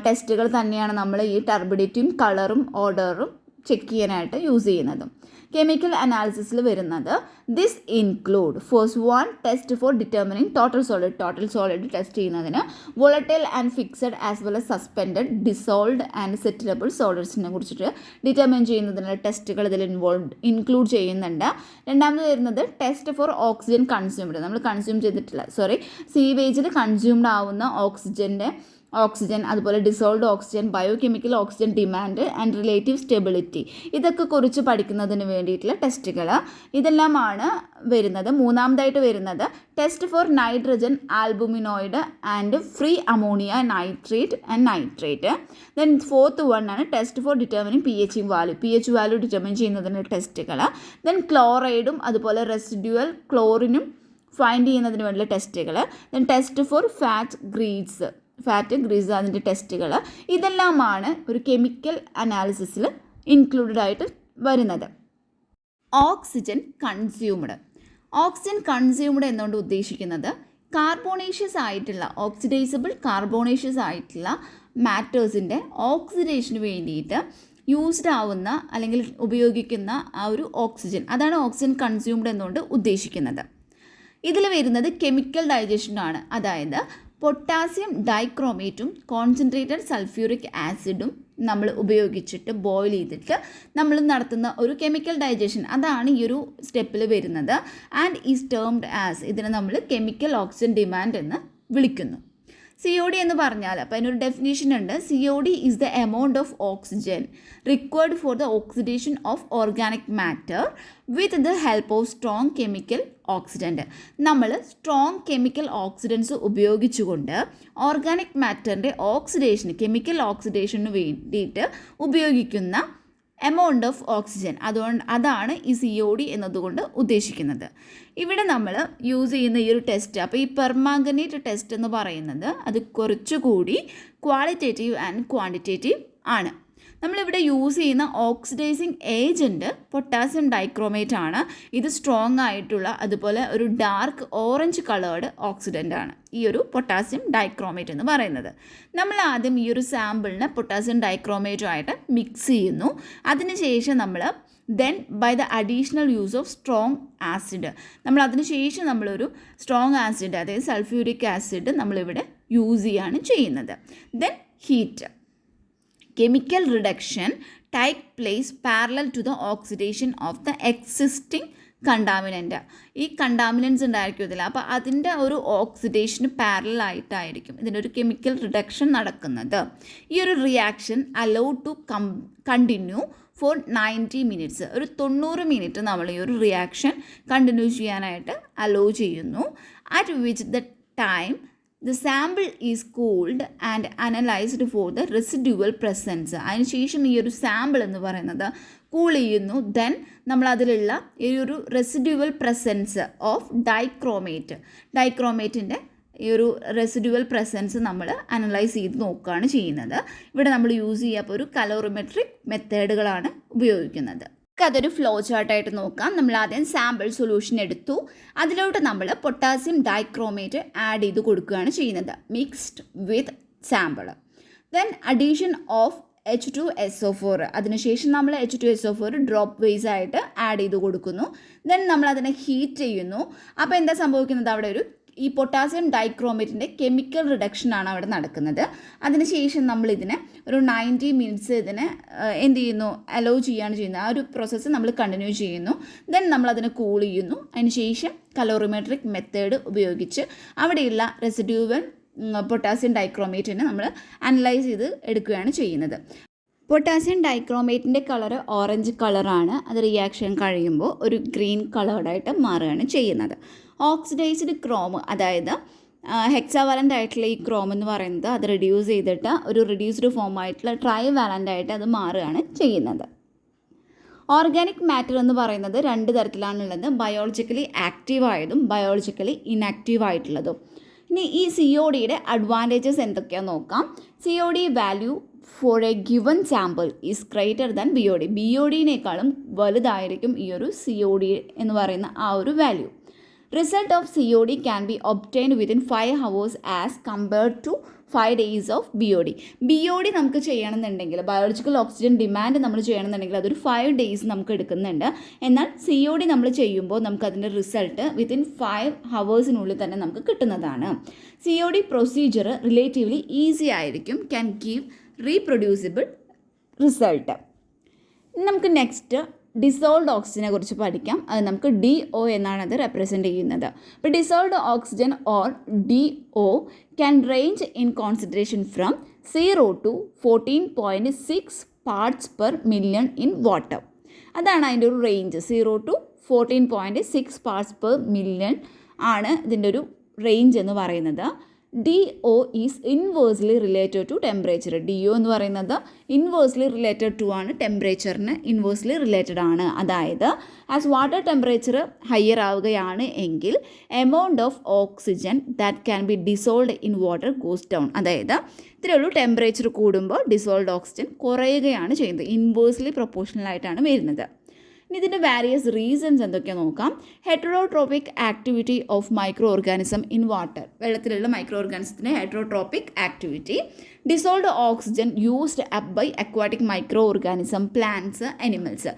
ടെസ്റ്റുകൾ തന്നെയാണ് നമ്മൾ ഈ ടർബിഡിറ്റിയും കളറും ഓർഡറും ചെക്ക് ചെയ്യാനായിട്ട് യൂസ് ചെയ്യുന്നതും. കെമിക്കൽ അനാലിസിസിൽ വരുന്നത് this include first one test for determining total solid test ചെയ്യുന്നതിന്, volatile and fixed as well as suspended, dissolved and settleable സോളിഡ്സിനെ കുറിച്ചിട്ട് ഡിറ്റർമിൻ ചെയ്യുന്നതിനുള്ള ടെസ്റ്റുകൾ ഇതിൽ ഇൻക്ലൂഡ് ചെയ്യുന്നുണ്ട്. രണ്ടാമത് വരുന്നത് ടെസ്റ്റ് ഫോർ ഓക്സിജൻ കൺസ്യൂംഡ്, നമ്മൾ കൺസ്യൂം ചെയ്തിട്ടില്ല സീവേജിൽ കൺസ്യൂംഡ് ആവുന്ന ഓക്സിജൻ അതുപോലെ dissolved oxygen, biochemical oxygen demand and relative stability, ഇതൊക്കെ കുറിച്ച് പഠിക്കുന്നതിന് വേണ്ടിയിട്ടുള്ള ടെസ്റ്റുകൾ ഇതെല്ലാമാണ് വരുന്നത്. മൂന്നാമതായിട്ട് വരുന്നത് test for nitrogen, albuminoid and free ammonia, nitrate. Then fourth one ആണ് test for determining P H value determine ചെയ്യുന്നതിന് ടെസ്റ്റുകൾ. ദെൻ ക്ലോറൈഡും അതുപോലെ റെസിഡ്യുവൽ ക്ലോറിനും ഫൈൻഡ് ചെയ്യുന്നതിന് വേണ്ടിയുള്ള ടെസ്റ്റുകൾ. Then test for fat grease അതിൻ്റെ ടെസ്റ്റുകൾ. ഇതെല്ലാമാണ് ഒരു കെമിക്കൽ അനാലിസിസിൽ ഇൻക്ലൂഡഡ് ആയിട്ട് വരുന്നത്. ഓക്സിജൻ കൺസ്യൂംഡ് എന്നുകൊണ്ട് ഉദ്ദേശിക്കുന്നത് കാർബോണേഷ്യസ് ആയിട്ടുള്ള ഓക്സിഡൈസബിൾ കാർബോണേഷ്യസ് ആയിട്ടുള്ള മാറ്റേഴ്സിൻ്റെ ഓക്സിഡേഷന് വേണ്ടിയിട്ട് യൂസ്ഡ് ആവുന്ന അല്ലെങ്കിൽ ഉപയോഗിക്കുന്ന ആ ഒരു ഓക്സിജൻ, അതാണ് ഓക്സിജൻ കൺസ്യൂംഡ് എന്നുകൊണ്ട് ഉദ്ദേശിക്കുന്നത്. ഇതിൽ വരുന്നത് കെമിക്കൽ ഡൈജഷനാണ്, അതായത് പൊട്ടാസ്യം ഡൈക്രോമേറ്റും കോൺസെൻട്രേറ്റഡ് സൾഫ്യൂറിക് ആസിഡും നമ്മൾ ഉപയോഗിച്ചിട്ട് ബോയിൽ ചെയ്തിട്ട് നമ്മൾ നടത്തുന്ന ഒരു കെമിക്കൽ ഡൈജഷൻ, അതാണ് ഈ ഒരു സ്റ്റെപ്പിൽ വരുന്നത്. ആൻഡ് ഈസ് ടേംഡ് ആസ്, ഇതിനെ നമ്മൾ കെമിക്കൽ ഓക്സിജൻ ഡിമാൻഡ് എന്ന് വിളിക്കുന്നു. COD എന്ന് പറഞ്ഞാൽ അപ്പോൾ അതിനൊരു ഡെഫിനേഷൻ ഉണ്ട്. COD is the amount of oxygen required for the oxidation of organic matter with the help of strong chemical oxidant. നമ്മൾ സ്ട്രോങ് കെമിക്കൽ ഓക്സിഡൻസ് ഉപയോഗിച്ചുകൊണ്ട് ഓർഗാനിക് മാറ്ററിൻ്റെ ഓക്സിഡേഷന്, കെമിക്കൽ ഓക്സിഡേഷന് വേണ്ടിയിട്ട് ഉപയോഗിക്കുന്ന എമൗണ്ട് ഓഫ് ഓക്സിജൻ, അതാണ് ഈ COD എന്നതുകൊണ്ട് ഉദ്ദേശിക്കുന്നത്. ഇവിടെ നമ്മൾ യൂസ് ചെയ്യുന്ന ഈ ഒരു ടെസ്റ്റ്, അപ്പോൾ ഈ പെർമാംഗനേറ്റ് ടെസ്റ്റ് എന്ന് പറയുന്നത് അത് കുറച്ചുകൂടി ക്വാളിറ്റേറ്റീവ് ആൻഡ് ക്വാണ്ടിറ്റേറ്റീവ് ആണ്. നമ്മളിവിടെ യൂസ് ചെയ്യുന്ന ഓക്സിഡൈസിങ് ഏജൻറ്റ് പൊട്ടാസ്യം ഡൈക്രോമേറ്റ് ആണ്. ഇത് സ്ട്രോങ് ആയിട്ടുള്ള, അതുപോലെ ഒരു ഡാർക്ക് ഓറഞ്ച് കളേർഡ് ഓക്സിഡൻ്റ് ആണ് ഈ ഒരു പൊട്ടാസ്യം ഡൈക്രോമേറ്റ് എന്ന് പറയുന്നത്. നമ്മൾ ആദ്യം ഈ ഒരു സാമ്പിളിനെ പൊട്ടാസ്യം ഡൈക്രോമേറ്റുമായിട്ട് മിക്സ് ചെയ്യുന്നു. അതിനുശേഷം നമ്മൾ by the additional use of strong acid, അതിനുശേഷം നമ്മളൊരു സ്ട്രോങ് ആസിഡ്, അതായത് സൾഫ്യൂരിക് ആസിഡ് നമ്മളിവിടെ യൂസ് ചെയ്യാണ് ചെയ്യുന്നത്. Then heat. Chemical reduction take place parallel to the oxidation of the existing contaminant. ഈ കണ്ടാമിനൻസ് ഉണ്ടായിരിക്കും ഇതിൽ, അപ്പോൾ അതിൻ്റെ ഒരു ഓക്സിഡേഷന് പാരലായിട്ടായിരിക്കും ഇതിൻ്റെ ഒരു കെമിക്കൽ റിഡക്ഷൻ നടക്കുന്നത്. ഈ ഒരു reaction allowed to continue for 90 minutes. ഒരു 90 മിനിറ്റ് നമ്മൾ ഈ ഒരു റിയാക്ഷൻ കണ്ടിന്യൂ ചെയ്യാനായിട്ട് അലോ ചെയ്യുന്നു. At which the time the sample is cooled and analyzed for the residual presence. അതിനുശേഷം ഈ ഒരു സാമ്പിൾ എന്ന് പറയുന്നത് കൂൾ ചെയ്യുന്നു. ദെൻ നമ്മൾ അതിലുള്ള ഈ ഒരു റെസിഡ്യുവൽ പ്രസൻസ് ഓഫ് ഡൈക്രോമേറ്റിൻ്റെ ഈ ഒരു റെസിഡ്യുവൽ പ്രസൻസ് നമ്മൾ അനലൈസ് ചെയ്ത് നോക്കുകയാണ് ചെയ്യുന്നത്. ഇവിടെ നമ്മൾ യൂസ് ചെയ്യുക ഒരു കലോറിമെട്രിക് മെത്തേഡുകളാണ് ഉപയോഗിക്കുന്നത്. അതൊരു ഫ്ലോ ചാർട്ടായിട്ട് നോക്കാം. നമ്മൾ ആദ്യം സാമ്പിൾ സൊല്യൂഷൻ എടുത്തു, അതിലോട്ട് നമ്മൾ പൊട്ടാസ്യം ഡൈക്രോമേറ്റ് ആഡ് ചെയ്ത് കൊടുക്കുകയാണ് ചെയ്യുന്നത്, mixed with sample. Then addition of H2SO4, അതിനുശേഷം നമ്മൾ H2SO4 ഡ്രോപ്പ് വൈസ് ആയിട്ട് ആഡ് ചെയ്ത് കൊടുക്കുന്നു. ദെൻ നമ്മൾ അതിനെ ഹീറ്റ് ചെയ്യുന്നു. അപ്പോൾ എന്താ സംഭവിക്കുന്നത്, അവിടെ ഒരു ഈ പൊട്ടാസ്യം ഡൈക്രോമേറ്റിൻ്റെ കെമിക്കൽ റിഡക്ഷനാണ് അവിടെ നടക്കുന്നത്. അതിനുശേഷം നമ്മളിതിനെ ഒരു 90 മിനിറ്റ്സ് ഇതിനെ എന്ത് ചെയ്യുന്നു, അലോ ചെയ്യുകയാണ് ചെയ്യുന്നത്. ആ ഒരു പ്രോസസ്സ് നമ്മൾ കണ്ടിന്യൂ ചെയ്യുന്നു. ദെൻ നമ്മളതിനെ കൂൾ ചെയ്യുന്നു. അതിനുശേഷം കലോറിമെട്രിക് മെത്തേഡ് ഉപയോഗിച്ച് അവിടെയുള്ള റെസിഡ്യൂവൽ പൊട്ടാസ്യം ഡൈക്രോമേറ്റിനെ നമ്മൾ അനലൈസ് ചെയ്ത് എടുക്കുകയാണ് ചെയ്യുന്നത്. പൊട്ടാസ്യം ഡൈക്രോമേറ്റിൻ്റെ കളർ ഓറഞ്ച് കളറാണ്. അത് റിയാക്ഷൻ കഴിയുമ്പോൾ ഒരു ഗ്രീൻ കളേർഡായിട്ട് മാറുകയാണ് ചെയ്യുന്നത്. ഓക്സിഡൈസ്ഡ് ക്രോം, അതായത് ഹെക്സാവാലൻ്റ് ആയിട്ടുള്ള ഈ ക്രോം എന്ന് പറയുന്നത് അത് റെഡ്യൂസ് ചെയ്തിട്ട് ഒരു റിഡ്യൂസ്ഡ് ഫോം ആയിട്ടുള്ള ട്രൈ വാലൻ്റ് ആയിട്ട് അത് മാറുകയാണ് ചെയ്യുന്നത്. ഓർഗാനിക് മാറ്റർ എന്ന് പറയുന്നത് 2 തരത്തിലാണുള്ളത്, ബയോളജിക്കലി ആക്റ്റീവായതും ബയോളജിക്കലി ഇനാക്റ്റീവ് ആയിട്ടുള്ളതും. ഇനി ഈ CODയുടെ അഡ്വാൻറ്റേജസ് എന്തൊക്കെയാണെന്ന് നോക്കാം. COD value for a given sample is greater than BOD. BODനേക്കാളും വലുതായിരിക്കും ഈ ഒരു COD എന്ന് പറയുന്ന ആ ഒരു value. Result of COD can be obtained within 5 hours as compared to 5 days of BOD നമുക്ക് ചെയ്യണമെന്നുണ്ടെങ്കിൽ, ബയോളജിക്കൽ ഓക്സിജൻ ഡിമാൻഡ് നമ്മൾ ചെയ്യണമെന്നുണ്ടെങ്കിൽ അതൊരു 5 days നമുക്ക് എടുക്കുന്നുണ്ട്. എന്നാൽ COD നമ്മൾ ചെയ്യുമ്പോൾ നമുക്കതിൻ്റെ റിസൾട്ട് വിത്തിൻ 5 hours തന്നെ നമുക്ക് കിട്ടുന്നതാണ്. COD പ്രൊസീജിയർ റിലേറ്റീവ്ലി ഈസി ആയിരിക്കും, ക്യാൻ ഗീവ് റീപ്രൊഡ്യൂസിബിൾ റിസൾട്ട്. നമുക്ക് നെക്സ്റ്റ് ഡിസോൾവ്ഡ് ഓക്സിജനെ കുറിച്ച് പഠിക്കാം. അത് നമുക്ക് DO എന്നാണ് അത് റെപ്രസെൻ്റ് ചെയ്യുന്നത്. അപ്പോൾ dissolved oxygen or DO can range in concentration from 0 to 14.6 parts per million in water. അതാണ് അതിൻ്റെ ഒരു range. 0 to 14.6 parts per million ആണ് ഇതിൻ്റെ ഒരു റേഞ്ച് എന്ന് പറയുന്നത്. DO is inversely related to temperature. DO എന്ന് പറയുന്നത് ഇൻവേഴ്സ്ലി റിലേറ്റഡ് ടു ആണ്, ടെമ്പറേച്ചറിന് ഇൻവേഴ്സ്ലി റിലേറ്റഡ് ആണ്. അതായത് ആസ് വാട്ടർ ടെമ്പറേച്ചർ ഹയർ ആവുകയാണ് എങ്കിൽ amount of oxygen that can be dissolved in water goes down. അതായത് ഇത്രയുള്ളൂ, ടെമ്പറേച്ചർ കൂടുമ്പോൾ ഡിസോൾവ്ഡ് ഓക്സിജൻ കുറയുകയാണ് ചെയ്യുന്നത്, ഇൻവേഴ്സ്ലി പ്രൊപ്പോർഷണൽ ആയിട്ടാണ് വരുന്നത്. ഇനി ഇതിൻ്റെ വാരിയസ് റീസൺസ് എന്തൊക്കെയാണ് നോക്കാം. Heterotrophic activity of micro organism in water, വെള്ളത്തിലുള്ള മൈക്രോ ഓർഗാനിസത്തിൻ്റെ heterotrophic activity. Dissolved oxygen used up by aquatic micro organism, plants, animals.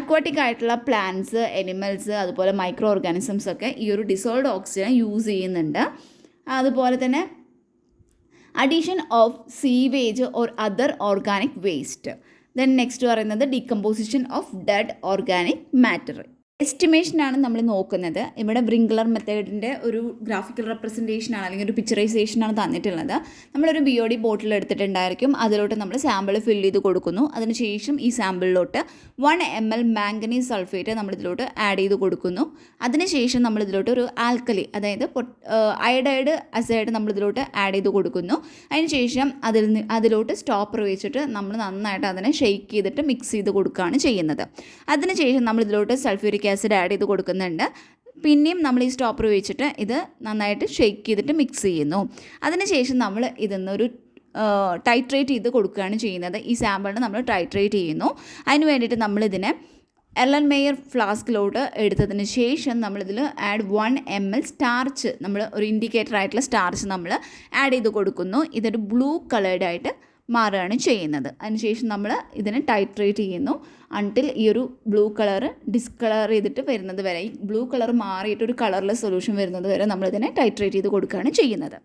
Aquatic ആയിട്ടുള്ള പ്ലാന്റ്സ്, അനിമൽസ്, അതുപോലെ മൈക്രോ ഓർഗാനിസംസ് ഒക്കെ ഈ ഒരു ഡിസോൾവ്ഡ് ഓക്സിജൻ യൂസ് ചെയ്യുന്നുണ്ട്. അതുപോലെ തന്നെ addition of sewage or other organic waste. Then next പറയുന്നത് decomposition of dead organic matter. എസ്റ്റിമേഷനാണ് നമ്മൾ നോക്കുന്നത്. ഇവിടെ വ്രിങ്ക്ലർ മെത്തേഡിൻ്റെ ഒരു ഗ്രാഫിക്കൽ റെപ്രസെൻറ്റേഷനാണ് അല്ലെങ്കിൽ ഒരു പിക്ചറൈസേഷനാണ് തന്നിട്ടുള്ളത്. നമ്മളൊരു BOD ബോട്ടിൽ എടുത്തിട്ടുണ്ടായിരിക്കും. അതിലോട്ട് നമ്മൾ സാമ്പിൾ ഫില്ല് ചെയ്ത് കൊടുക്കുന്നു. അതിനുശേഷം ഈ സാമ്പിളിലോട്ട് 1 ml മാംഗനീസ് സൾഫേറ്റ് നമ്മളിതിലോട്ട് ആഡ് ചെയ്ത് കൊടുക്കുന്നു. അതിനുശേഷം നമ്മളിതിലോട്ട് ഒരു ആൽക്കലി, അതായത് അയഡൈഡ് അസൈഡ് നമ്മളിതിലോട്ട് ആഡ് ചെയ്ത് കൊടുക്കുന്നു. അതിനുശേഷം അതിലോട്ട് സ്റ്റോപ്പർ വെച്ചിട്ട് നമ്മൾ നന്നായിട്ട് അതിനെ ഷെയ്ക്ക് ചെയ്തിട്ട് മിക്സ് ചെയ്ത് കൊടുക്കുകയാണ് ചെയ്യുന്നത്. അതിനുശേഷം നമ്മളിതിലോട്ട് സൾഫ്യൂരിക് ആസിഡ് ആഡ് ചെയ്ത് കൊടുക്കുന്നുണ്ട്. പിന്നെയും നമ്മൾ ഈ സ്റ്റോപ്പർ വെച്ചിട്ട് ഇത് നന്നായിട്ട് ഷെയ്ക്ക് ചെയ്തിട്ട് മിക്സ് ചെയ്യുന്നു. അതിനുശേഷം നമ്മൾ ഇതിന്നൊരു ടൈട്രേറ്റ് ചെയ്ത് കൊടുക്കുകയാണ് ചെയ്യുന്നത്. ഈ സാമ്പിളിന് നമ്മൾ ടൈട്രേറ്റ് ചെയ്യുന്നു. അതിന് വേണ്ടിയിട്ട് നമ്മളിതിനെ എർലൻമെയർ ഫ്ലാസ്കിലോട്ട് എടുത്തതിന് ശേഷം നമ്മളിതിൽ ആഡ് 1 ml സ്റ്റാർച്ച്, നമ്മൾ ഒരു ഇൻഡിക്കേറ്റർ ആയിട്ടുള്ള സ്റ്റാർച്ച് നമ്മൾ ആഡ് ചെയ്ത് കൊടുക്കുന്നു. ഇതൊരു ബ്ലൂ കളേർഡായിട്ട് മാറുകയാണ് ചെയ്യുന്നത്. അതിനുശേഷം നമ്മൾ ഇതിനെ ടൈട്രേറ്റ് ചെയ്യുന്നു അൺടിൽ ഈ ഒരു ബ്ലൂ കളർ ഡിസ്കളർ ചെയ്തിട്ട് വരുന്നത് വരെ, ഈ ബ്ലൂ കളർ മാറിയിട്ട് ഒരു കളർലെസ് സൊല്യൂഷൻ വരുന്നത് വരെ നമ്മളിതിനെ ടൈട്രേറ്റ് ചെയ്ത് കൊടുക്കുകയാണ് ചെയ്യുന്നത്.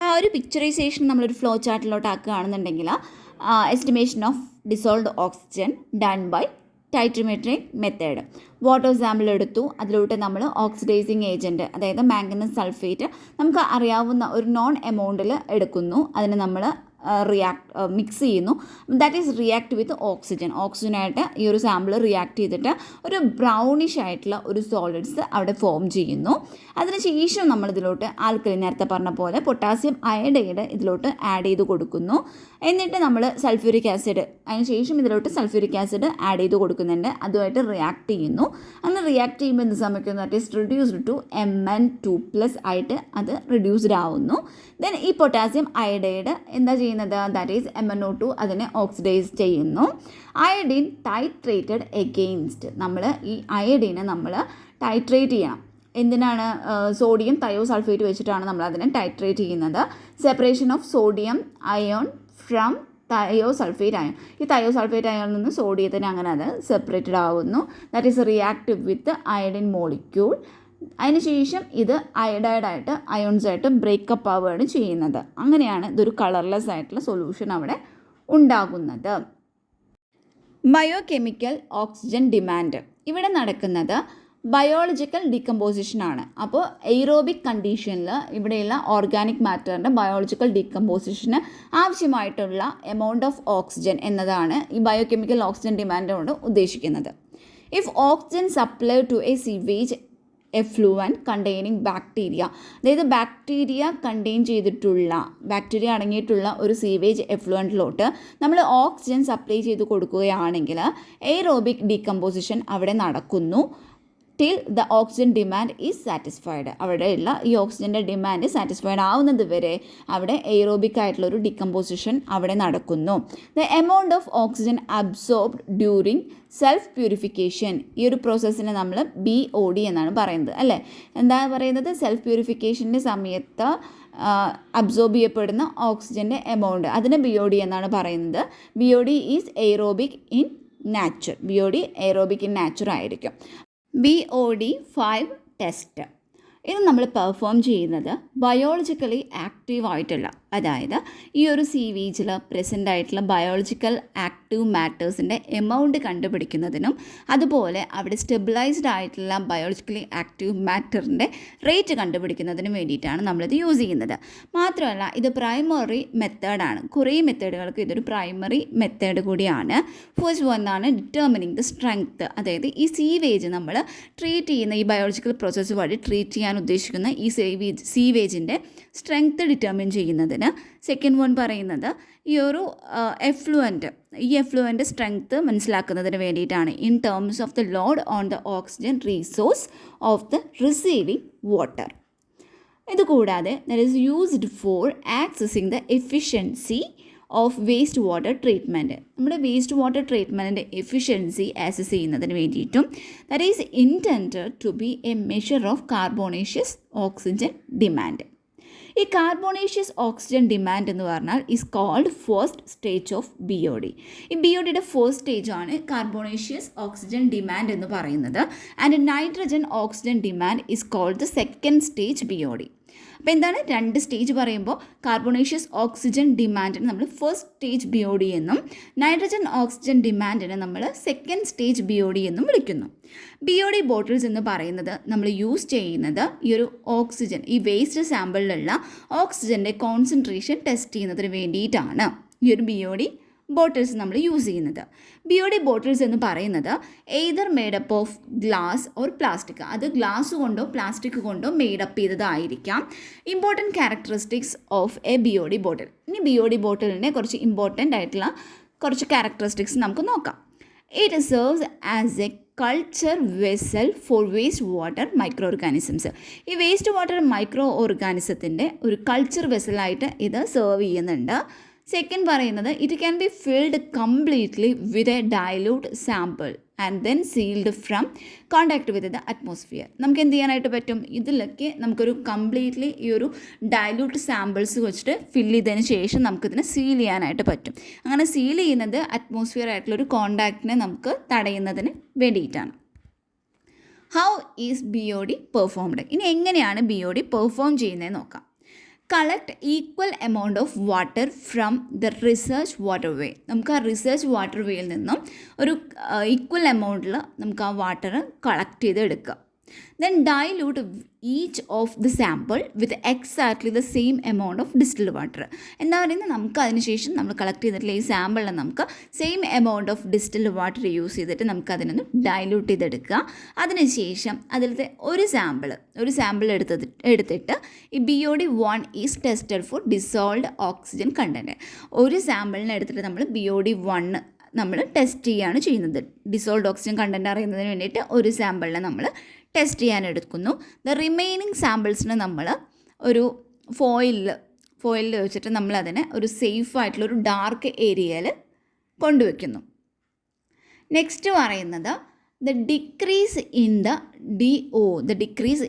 ആ ഒരു പിക്ചറൈസേഷൻ നമ്മളൊരു ഫ്ലോ ചാർട്ടിലോട്ട് ആക്കുകയാണെന്നുണ്ടെങ്കിൽ estimation of dissolved oxygen done by titrimetric method. Water sample എടുത്തു, അതിലോട്ട് നമ്മൾ ഓക്സിഡൈസിങ് ഏജൻറ്റ്, അതായത് മാംഗനസ് സൾഫേറ്റ് നമുക്ക് അറിയാവുന്ന ഒരു നോൺ എമൗണ്ടിൽ എടുക്കുന്നു. അതിന് നമ്മൾ മിക്സ് ചെയ്യുന്നു. ദാറ്റ് ഈസ് റിയാക്ട് വിത്ത് ഓക്സിജനായിട്ട് ഈ ഒരു സാമ്പിൾ റിയാക്ട് ചെയ്തിട്ട് ഒരു ബ്രൗണിഷ് ആയിട്ടുള്ള ഒരു സോളിഡ്സ് അവിടെ ഫോം ചെയ്യുന്നു. അതിനുശേഷം നമ്മളിതിലോട്ട് ആൽക്കലി, നേരത്തെ പറഞ്ഞ പോലെ പൊട്ടാസ്യം അയഡൈഡ് ഇതിലോട്ട് ആഡ് ചെയ്ത് കൊടുക്കുന്നു. എന്നിട്ട് നമ്മൾ സൾഫ്യൂരിക് ആസിഡ്, അതിനുശേഷം ഇതിലോട്ട് സൾഫ്യൂരിക് ആസിഡ് ആഡ് ചെയ്ത് കൊടുക്കുന്നുണ്ട്. അതുമായിട്ട് റിയാക്ട് ചെയ്യുന്നു. അങ്ങനെ റിയാക്ട് ചെയ്യുമ്പോൾ എന്ത് സംഭവിക്കുന്നു, that is reduced to Mn2+ ആയിട്ട് അത് റിഡ്യൂസ്ഡ് ആവുന്നു. ദെൻ ഈ പൊട്ടാസ്യം അയഡൈഡ് എന്താ ചെയ്യുന്നത്, ദാറ്റ് ഈസ് MnO2, അതിനെ ഓക്സിഡൈസ് ചെയ്യുന്നു. അയഡിൻ ടൈട്രേറ്റഡ് എഗെയിൻസ്റ്റ്, നമ്മൾ ഈ അയഡിനെ നമ്മൾ ടൈട്രേറ്റ് ചെയ്യണം. എന്തിനാണ്, സോഡിയം തയോസൾഫേറ്റ് വെച്ചിട്ടാണ് നമ്മൾ അതിനെ ടൈട്രേറ്റ് ചെയ്യുന്നത്. Separation of sodium ion from thiosulphate ion, ഈ തയോസൾഫേറ്റ് അയോണിൽ നിന്ന് സോഡിയത്തിന് അങ്ങനെ അത് സെപ്പറേറ്റഡ് ആവുന്നു. That is reactive with iodine molecule. അതിനുശേഷം ഇത് അയഡൈഡായിട്ട് അയോൺസായിട്ട് ബ്രേക്കപ്പ് ആവുകയാണ് ചെയ്യുന്നത്. അങ്ങനെയാണ് ഇതൊരു കളർലെസ് ആയിട്ടുള്ള സൊല്യൂഷൻ അവിടെ ഉണ്ടാകുന്നത്. ബയോകെമിക്കൽ ഓക്സിജൻ ഡിമാൻഡ്, ഇവിടെ നടക്കുന്നത് ബയോളജിക്കൽ ഡീകമ്പോസിഷനാണ്. അപ്പോൾ എയ്റോബിക് കണ്ടീഷനിൽ ഇവിടെയുള്ള ഓർഗാനിക് മാറ്ററിൻ്റെ ബയോളജിക്കൽ ഡീകമ്പോസിഷന് ആവശ്യമായിട്ടുള്ള എമൗണ്ട് ഓഫ് ഓക്സിജൻ എന്നതാണ് ഈ ബയോകെമിക്കൽ ഓക്സിജൻ ഡിമാൻഡ് കൊണ്ട് ഉദ്ദേശിക്കുന്നത്. If oxygen supply to a sewage effluent containing bacteria, അതായത് ബാക്ടീരിയ അടങ്ങിയിട്ടുള്ള ഒരു സീവേജ് എഫ്ലുവൻറ്റിലോട്ട് നമ്മൾ ഓക്സിജൻ സപ്ലൈ ചെയ്ത് കൊടുക്കുകയാണെങ്കിൽ എയ്റോബിക് ഡീകമ്പോസിഷൻ അവിടെ നടക്കുന്നു. Till the oxygen demand is satisfied, അവിടെയുള്ള ഈ ഓക്സിജൻ്റെ ഡിമാൻഡ് സാറ്റിസ്ഫൈഡ് ആവുന്നത് വരെ അവിടെ എയ്റോബിക് ആയിട്ടുള്ള ഒരു ഡികമ്പോസിഷൻ അവിടെ നടക്കുന്നു. The amount of oxygen absorbed during self purification, ഈ ഒരു പ്രോസസ്സിനെ നമ്മൾ BOD എന്നാണ് പറയുന്നത്, അല്ലേ? എന്താ പറയുന്നത്, സെൽഫ് പ്യൂരിഫിക്കേഷൻ്റെ സമയത്ത് അബ്സോർബ് ചെയ്യപ്പെടുന്ന ഓക്സിജൻ്റെ എമൗണ്ട്, അതിന് BOD എന്നാണ് പറയുന്നത്. BOD is aerobic in nature, BOD aerobic in nature ആയിരിക്കും. BOD 5 ടെസ്റ്റ്, ഇത് നമ്മൾ പെർഫോം ചെയ്യുന്നത് ബയോളജിക്കലി ആക്റ്റീവ് ആയിട്ടുള്ള, അതായത് ഈ ഒരു സീവേജിൽ പ്രസൻ്റ് ആയിട്ടുള്ള ബയോളജിക്കൽ ആക്റ്റീവ് മാറ്റേഴ്സിൻ്റെ എമൗണ്ട് കണ്ടുപിടിക്കുന്നതിനും അതുപോലെ അവിടെ സ്റ്റെബിലൈസ്ഡ് ആയിട്ടുള്ള ബയോളജിക്കലി ആക്റ്റീവ് മാറ്ററിൻ്റെ റേറ്റ് കണ്ടുപിടിക്കുന്നതിനും വേണ്ടിയിട്ടാണ് നമ്മളിത് യൂസ് ചെയ്യുന്നത്. മാത്രമല്ല ഇത് പ്രൈമറി മെത്തേഡാണ്. കുറേ മെത്തേഡുകൾക്ക് ഇതൊരു പ്രൈമറി മെത്തേഡ് കൂടിയാണ്. ഫസ്റ്റ് വന്നാണ് ഡിറ്റർമിനിങ് ദ സ്ട്രെങ്ത്, അതായത് ഈ സീവേജ് നമ്മൾ ട്രീറ്റ് ചെയ്യുന്ന ഈ ബയോളജിക്കൽ പ്രോസസ്സ് വഴി ട്രീറ്റ് ചെയ്യാൻ ഉദ്ദേശിക്കുന്ന ഈ സീവേജിൻ്റെ സ്ട്രെങ്ത് ഡിറ്റർമിൻ ചെയ്യുന്നതിന്. സെക്കൻഡ് വൺ പറയുന്നത് ഈ ഒരു എഫ്ലുവൻ്റ് സ്ട്രെങ്ത് മനസ്സിലാക്കുന്നതിന് വേണ്ടിയിട്ടാണ്, in terms of the load on the oxygen resource of the receiving water. ഇതുകൂടാതെ that is used for accessing the efficiency of waste water treatment, നമ്മുടെ വേസ്റ്റ് വാട്ടർ ട്രീറ്റ്മെൻറ്റിൻ്റെ efficiency access ചെയ്യുന്നതിന് വേണ്ടിയിട്ടും. That is intended to be a measure of carbonaceous oxygen demand. ഈ carbonaceous oxygen demand എന്ന് പറഞ്ഞാൽ is called first stage of BOD. ഈ BODയുടെ first സ്റ്റേജാണ് കാർബോണേഷ്യസ് oxygen demand എന്ന് പറയുന്നത്. And nitrogen oxygen demand is called the second stage BOD. അപ്പോൾ എന്താണ് രണ്ട് സ്റ്റേജ് പറയുമ്പോൾ കാർബണേഷ്യസ് ഓക്സിജൻ ഡിമാൻഡിന് നമ്മൾ ഫസ്റ്റ് സ്റ്റേജ് BOD എന്നും നൈട്രജൻ ഓക്സിജൻ ഡിമാൻഡിനെ നമ്മൾ സെക്കൻഡ് സ്റ്റേജ് BOD എന്നും വിളിക്കുന്നു. BOD ബോട്ടിൽസ് എന്ന് പറയുന്നത് നമ്മൾ യൂസ് ചെയ്യുന്നത് ഈ ഒരു ഓക്സിജൻ, ഈ വേസ്റ്റ് സാമ്പിളിലുള്ള ഓക്സിജൻ്റെ കോൺസെൻട്രേഷൻ ടെസ്റ്റ് ചെയ്യുന്നതിന് വേണ്ടിയിട്ടാണ് ഈ ഒരു BOD ബോട്ടിൽസ് നമ്മൾ യൂസ് ചെയ്യുന്നത്. BOD ബോട്ടിൽസ് എന്ന് പറയുന്നത് either made up of glass or plastic, അത് ഗ്ലാസ് കൊണ്ടോ പ്ലാസ്റ്റിക് കൊണ്ടോ മേഡപ്പ് ചെയ്തതായിരിക്കാം. Important characteristics of a BOD bottle. ഇനി BOD ബോട്ടിലിൻ്റെ കുറച്ച് ഇമ്പോർട്ടൻ്റ് ആയിട്ടുള്ള കുറച്ച് ക്യാരക്ടറിസ്റ്റിക്സ് നമുക്ക് നോക്കാം. It serves as a culture vessel for waste water micro organisms. ഈ വേസ്റ്റ് വാട്ടർ മൈക്രോ ഓർഗാനിസത്തിൻ്റെ ഒരു കൾച്ചർ വെസലായിട്ട് ഇത് സെർവ് ചെയ്യുന്നുണ്ട്. സെക്കൻഡ് പറയുന്നത് it can be filled completely with a dilute sample and then sealed from contact with the atmosphere. നമുക്ക് എന്ത് ചെയ്യാനായിട്ട് പറ്റും, ഇതിലൊക്കെ നമുക്കൊരു കംപ്ലീറ്റ്ലി ഈ ഒരു ഡൈലൂട്ട് സാമ്പിൾസ് വെച്ചിട്ട് ഫില്ല് ചെയ്തതിന് ശേഷം നമുക്കിതിനെ സീൽ ചെയ്യാനായിട്ട് പറ്റും. അങ്ങനെ സീൽ ചെയ്യുന്നത് അറ്റ്മോസ്ഫിയർ ആയിട്ടുള്ളൊരു കോണ്ടാക്റ്റിനെ നമുക്ക് തടയുന്നതിന് വേണ്ടിയിട്ടാണ്. How is BOD performed? ഇനി എങ്ങനെയാണ് BOD പെർഫോം ചെയ്യുന്നതെന്ന് നോക്കാം. Collect equal amount of water from the research waterway. നമുക്ക് ആ റിസർച്ച് വാട്ടർവേയിൽ നിന്നും ഒരു ഈക്വൽ എമൗണ്ടിൽ നമുക്ക് ആ വാട്ടർ കളക്ട് ചെയ്ത് എടുക്കുക. Then dilute each of the sample with exactly the same amount of distilled water. എന്താ പറയുന്നത്, നമുക്ക് അതിനുശേഷം നമ്മൾ കളക്ട് ചെയ്തിട്ടുള്ള ഈ സാമ്പിളിൽ നമുക്ക് same amount of distilled water use ചെയ്തിട്ട് നമുക്ക് അതിനൊന്ന് ഡൈലൂട്ട് ചെയ്തെടുക്കുക. അതിനുശേഷം അതിലത്തെ ഒരു സാമ്പിൾ എടുത്തിട്ട് ഈ BOD 1 is tested for dissolved oxygen content. ഒരു സാമ്പിളിനെ എടുത്തിട്ട് നമ്മൾ BOD 1 നമ്മൾ ടെസ്റ്റ് ചെയ്യുകയാണ് ചെയ്യുന്നത്. ഡിസോൾവ്ഡ് ഓക്സിജൻ കണ്ടൻറ്റ് അറിയുന്നതിന് വേണ്ടിയിട്ട് ഒരു സാമ്പിളിനെ നമ്മൾ ടെസ്റ്റ് ചെയ്യാൻ എടുക്കുന്നു. ദ റിമൈനിങ് സാമ്പിൾസിനെ നമ്മൾ ഒരു ഫോയിലിൽ വെച്ചിട്ട് നമ്മളതിനെ ഒരു സേഫ് ആയിട്ടുള്ളൊരു ഡാർക്ക് ഏരിയയിൽ കൊണ്ടുവയ്ക്കുന്നു. നെക്സ്റ്റ് പറയുന്നത് the decrease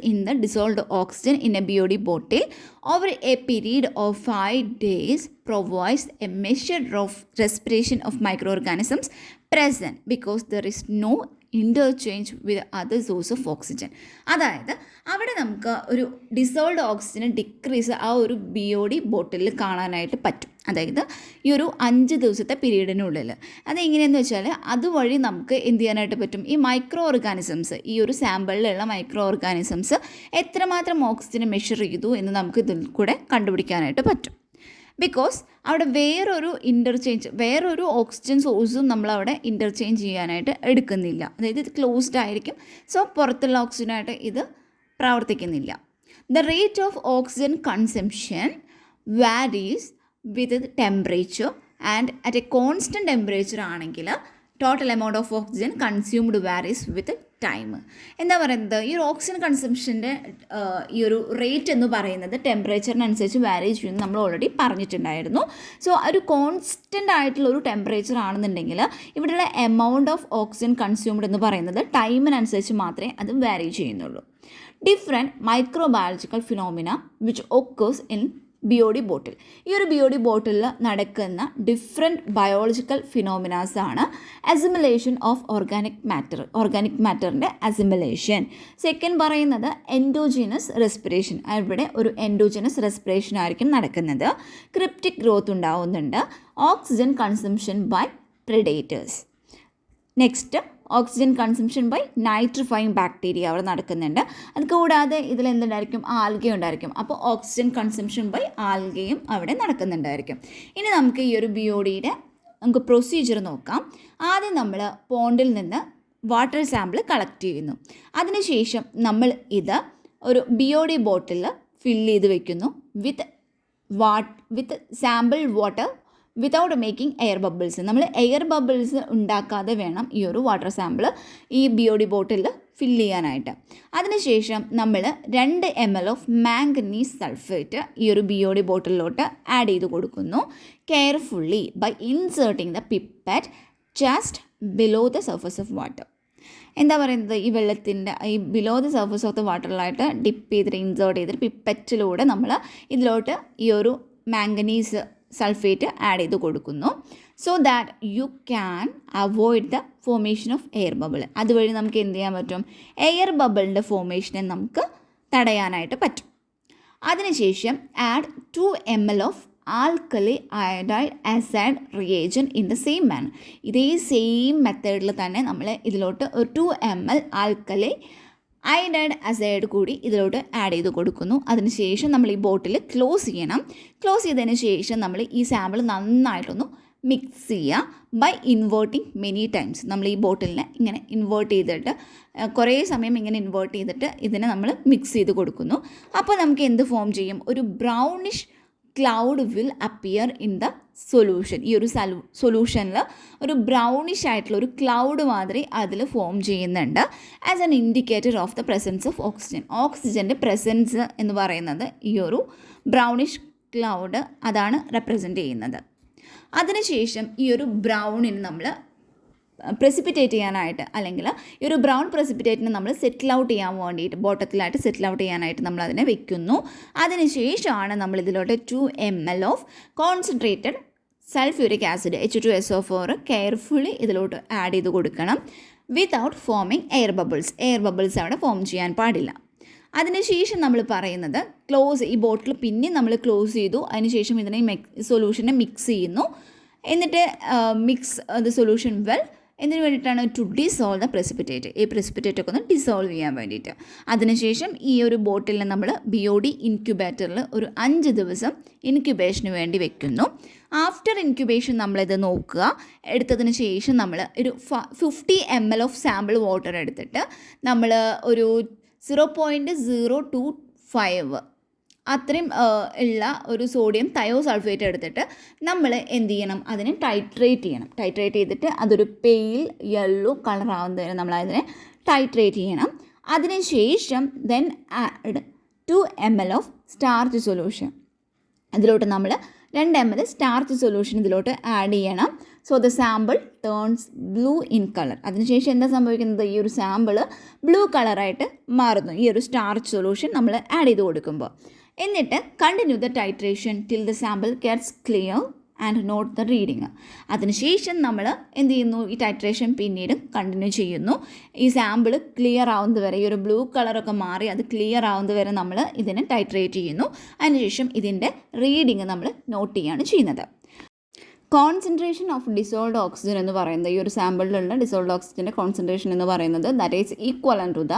in the dissolved oxygen in a BOD bottle over a period of 5 days provides a measure of respiration of microorganisms present because there is no interchange with other source of oxygen. അതായത് അവിടെ നമുക്ക് ഒരു dissolved oxygen decrease ആ ഒരു BOD ബോട്ടിലിൽ കാണാനായിട്ട് പറ്റും. അതായത് ഈ ഒരു 5 ദിവസത്തെ പീരീഡിനുള്ളിൽ. അതെങ്ങനെയെന്ന് വെച്ചാൽ അതുവഴി നമുക്ക് എന്ത് ചെയ്യാനായിട്ട് പറ്റും, ഈ മൈക്രോ ഓർഗാനിസംസ്, ഈ ഒരു സാമ്പിളിലുള്ള മൈക്രോ ഓർഗാനിസംസ് എത്രമാത്രം ഓക്സിജനെ മെഷർ ചെയ്തു എന്ന് നമുക്ക് ഇതിൽ കൂടെ കണ്ടുപിടിക്കാനായിട്ട് പറ്റും. ബിക്കോസ് അവിടെ വേറൊരു ഓക്സിജൻ സോഴ്സും നമ്മളവിടെ ഇൻ്റർചേഞ്ച് ചെയ്യാനായിട്ട് എടുക്കുന്നില്ല. അതായത് ഇത് ക്ലോസ്ഡ് ആയിരിക്കും. സോ പുറത്തുള്ള ഓക്സിജനായിട്ട് ഇത് പ്രവർത്തിക്കുന്നില്ല. The rate of oxygen consumption varies with temperature and at a constant temperature ആണെങ്കിൽ total amount of oxygen consumed varies with time. എന്താ പറയുന്നത്, ഈ ഒരു ഓക്സിജൻ കൺസംഷൻ്റെ ഈ ഒരു റേറ്റ് എന്ന് പറയുന്നത് ടെമ്പറേച്ചറിനനുസരിച്ച് വാരി ചെയ്യുമെന്ന് നമ്മൾ ഓൾറെഡി പറഞ്ഞിട്ടുണ്ടായിരുന്നു. സോ ഒരു കോൺസ്റ്റൻ്റ് ആയിട്ടുള്ള ഒരു ടെമ്പറേച്ചർ ആണെന്നുണ്ടെങ്കിൽ ഇവിടെയുള്ള എമൗണ്ട് ഓഫ് ഓക്സിജൻ കൺസ്യൂംഡ് എന്ന് പറയുന്നത് ടൈമിനനുസരിച്ച് മാത്രമേ അത് വാരി ചെയ്യുന്നുള്ളൂ. Different microbiological phenomena which occurs in BOD bottle. ഈ ഒരു BOD ബോട്ടിലിൽ നടക്കുന്ന ഡിഫറെൻറ്റ് ബയോളജിക്കൽ ഫിനോമിനാസാണ് അസിമിലേഷൻ ഓഫ് ഓർഗാനിക് മാറ്ററിൻ്റെ അസിമിലേഷൻ. സെക്കൻഡ് പറയുന്നത് എൻഡോജിനസ് റെസ്പിറേഷൻ. ഇവിടെ ഒരു എൻഡോജിനസ് റെസ്പിറേഷൻ ആയിരിക്കും നടക്കുന്നത്. ക്രിപ്റ്റിക് ഗ്രോത്ത് ഉണ്ടാവുന്നുണ്ട്. Oxygen consumption by predators. Next oxygen consumption by nitrifying bacteria അവിടെ നടക്കുന്നുണ്ട്. അത് കൂടാതെ ഇതിലെന്തുണ്ടായിരിക്കും, ആൽഗ ഉണ്ടായിരിക്കും. അപ്പോൾ ഓക്സിജൻ കൺസംഷൻ ബൈ ആൽഗയും അവിടെ നടക്കുന്നുണ്ടായിരിക്കും. ഇനി നമുക്ക് ഈ ഒരു BODയുടെ നമുക്ക് പ്രൊസീജിയർ നോക്കാം. ആദ്യം നമ്മൾ പോണ്ടിൽ നിന്ന് വാട്ടർ സാമ്പിൾ കളക്ട് ചെയ്യുന്നു. അതിനുശേഷം നമ്മൾ ഇത് ഒരു BOD ബോട്ടിൽ ഫില്ല് ചെയ്ത് വയ്ക്കുന്നു with sample water without making air bubbles. നമ്മൾ എയർ ബബിൾസ് ഉണ്ടാക്കാതെ വേണം ഈ ഒരു വാട്ടർ സാമ്പിൾ ഈ BOD ബോട്ടിൽ ഫില്ല് ചെയ്യാനായിട്ട്. അതിനുശേഷം നമ്മൾ 2 ml ഓഫ് മാംഗനീസ് സൾഫേറ്റ് ഈ ഒരു BOD ബോട്ടിലോട്ട് ആഡ് ചെയ്ത് കൊടുക്കുന്നു. Carefully by inserting the pipette just below the surface of water. എന്താ പറയുന്നത്, ഈ വെള്ളത്തിൻ്റെ ഈ below the surface of the വാട്ടറിലായിട്ട് ഡിപ്പ് ചെയ്തിട്ട് ഇൻസേർട്ട് ചെയ്തിട്ട് പിപ്പറ്റിലൂടെ നമ്മൾ ഇതിലോട്ട് ഈ ഒരു മാംഗനീസ് സൾഫേറ്റ് ആഡ് ചെയ്ത് കൊടുക്കുന്നു. So that you can avoid the formation of air bubble. അതുവഴി നമുക്ക് എന്ത് ചെയ്യാൻ പറ്റും, എയർ ബബിളിൻ്റെ ഫോർമേഷനെ നമുക്ക് തടയാനായിട്ട് പറ്റും. അതിനുശേഷം add 2 ml of alkali iodide acid reagent in the same manor. ഇതേ സെയിം മെത്തേഡിൽ തന്നെ നമ്മൾ ഇതിലോട്ട് ഒരു 2 ml ആൽക്കലി അയഡൈഡ് ആസിഡ് കൂടി ഇതിലോട്ട് ആഡ് ചെയ്ത് കൊടുക്കുന്നു. അതിനുശേഷം നമ്മൾ ഈ ബോട്ടിൽ ക്ലോസ് ചെയ്യണം. ക്ലോസ് ചെയ്തതിന് ശേഷം നമ്മൾ ഈ സാമ്പിൾ നന്നായിട്ടൊന്ന് മിക്സ് ചെയ്യുക ബൈ ഇൻവേർട്ടിങ് മെനി ടൈംസ്. നമ്മൾ ഈ ബോട്ടിലിനെ ഇങ്ങനെ ഇൻവേർട്ട് ചെയ്തിട്ട് കുറേ സമയം ഇങ്ങനെ ഇൻവേർട്ട് ചെയ്തിട്ട് ഇതിനെ നമ്മൾ മിക്സ് ചെയ്ത് കൊടുക്കുന്നു. അപ്പോൾ നമുക്ക് എന്ത് ഫോം ചെയ്യും? ഒരു brownish cloud will appear in the solution. ഈ ഒരു സൊല്യൂഷനിൽ ഒരു ബ്രൗണിഷ് ആയിട്ടുള്ള ഒരു ക്ലൗഡ് മാതിരി അതിൽ ഫോം ചെയ്യുന്നുണ്ട്. As an indicator of the presence of oxygen. ഓക്സിജൻ്റെ പ്രസൻസ് എന്ന് പറയുന്നത് ഈ ഒരു ബ്രൗണിഷ് ക്ലൗഡ് അതാണ് റെപ്രസെൻ്റ് ചെയ്യുന്നത്. അതിനുശേഷം ഈ ഒരു ബ്രൗണിന് നമ്മൾ പ്രസിപ്പിറ്റേറ്റ് ചെയ്യാനായിട്ട്, അല്ലെങ്കിൽ ഈ ഒരു ബ്രൗൺ പ്രസിപ്പിറ്റേറ്റിനെ നമ്മൾ സെറ്റിൽ ഔട്ട് ചെയ്യാൻ വേണ്ടിയിട്ട് ബോട്ടത്തിലായിട്ട് സെറ്റിൽ ഔട്ട് ചെയ്യാനായിട്ട് നമ്മൾ അതിനെ വെക്കുന്നു. അതിനുശേഷമാണ് നമ്മൾ ഇതിലോട്ട് 2 ml of concentrated sulphuric acid H2SO4 carefully ഇതിലോട്ട് ആഡ് ചെയ്ത് കൊടുക്കണം. Without foaming air bubbles. Air bubbles അവിടെ ഫോം ചെയ്യാൻ പാടില്ല. അതിനുശേഷം നമ്മൾ പറയുന്നത് ഈ ബോട്ടിൽ പിന്നെ നമ്മൾ ക്ലോസ് ചെയ്തു. അതിനുശേഷം ഇതിനെ സൊല്യൂഷനെ മിക്സ് ചെയ്യുന്നു. എന്നിട്ട് മിക്സ് ദ സൊല്യൂഷൻ വെൽ. എന്തിനു വേണ്ടിയിട്ടാണ്? To dissolve the precipitate. ഈ പ്രസിപ്പിറ്റേറ്റൊക്കെ ഒന്ന് ഡിസോൾവ് ചെയ്യാൻ വേണ്ടിയിട്ട്. അതിനുശേഷം ഈ ഒരു ബോട്ടിലിൽ നമ്മൾ BOD ഇൻക്യുബേറ്ററിൽ ഒരു 5 ദിവസം ഇൻക്യുബേഷന് വേണ്ടി വെക്കുന്നു. ആഫ്റ്റർ ഇൻക്യുബേഷൻ നമ്മളിത് നോക്കുക. എടുത്തതിന് ശേഷം നമ്മൾ ഒരു 50 ml ഓഫ് സാമ്പിൾ വാട്ടർ എടുത്തിട്ട് നമ്മൾ ഒരു 0.025 അത്രയും ഉള്ള ഒരു സോഡിയം തയോസൾഫേറ്റ് എടുത്തിട്ട് നമ്മൾ എന്ത് ചെയ്യണം? അതിനെ ടൈട്രേറ്റ് ചെയ്യണം. ടൈട്രേറ്റ് ചെയ്തിട്ട് അതൊരു പെയിൽ യെല്ലോ കളറാവുന്ന വരെ നമ്മൾ അതിനെ ടൈട്രേറ്റ് ചെയ്യണം. അതിനുശേഷം then add 2 ml of starch solution. ഇതിലോട്ട് നമ്മൾ 2 ml സ്റ്റാർച്ച് സൊല്യൂഷൻ ഇതിലോട്ട് ആഡ് ചെയ്യണം. So the sample turns blue in colour. അതിനുശേഷം എന്താ സംഭവിക്കുന്നത്? ഈ ഒരു സാമ്പിൾ ബ്ലൂ കളറായിട്ട് മാറുന്നു ഈ ഒരു സ്റ്റാർച്ച് സൊല്യൂഷൻ നമ്മൾ ആഡ് ചെയ്ത് കൊടുക്കുമ്പോൾ. എന്നിട്ട് continue the titration till the sample gets clear and note the reading. അതിനുശേഷം നമ്മൾ എന്ത് ചെയ്യുന്നു? ഈ ടൈട്രേഷൻ പിന്നീട് കണ്ടിന്യൂ ചെയ്യുന്നു. ഈ സാമ്പിൾ ക്ലിയർ ആവുന്നത് വരെ, ഈ ഒരു ബ്ലൂ കളറൊക്കെ മാറി അത് ക്ലിയർ ആവുന്നത് വരെ നമ്മൾ ഇതിനെ ടൈട്രേറ്റ് ചെയ്യുന്നു. അതിനുശേഷം ഇതിൻ്റെ റീഡിങ് നമ്മൾ നോട്ട് ചെയ്യുകയാണ് ചെയ്യുന്നത്. കോൺസെൻട്രേഷൻ ഓഫ് ഡിസോൾഡ് ഓക്സിജൻ എന്ന് പറയുന്നത്, ഈ ഒരു സാമ്പിളിലുള്ള ഡിസോൾഡ് ഓക്സിജൻ്റെ കോൺസെൻട്രേഷൻ എന്ന് പറയുന്നത് that is equivalent to the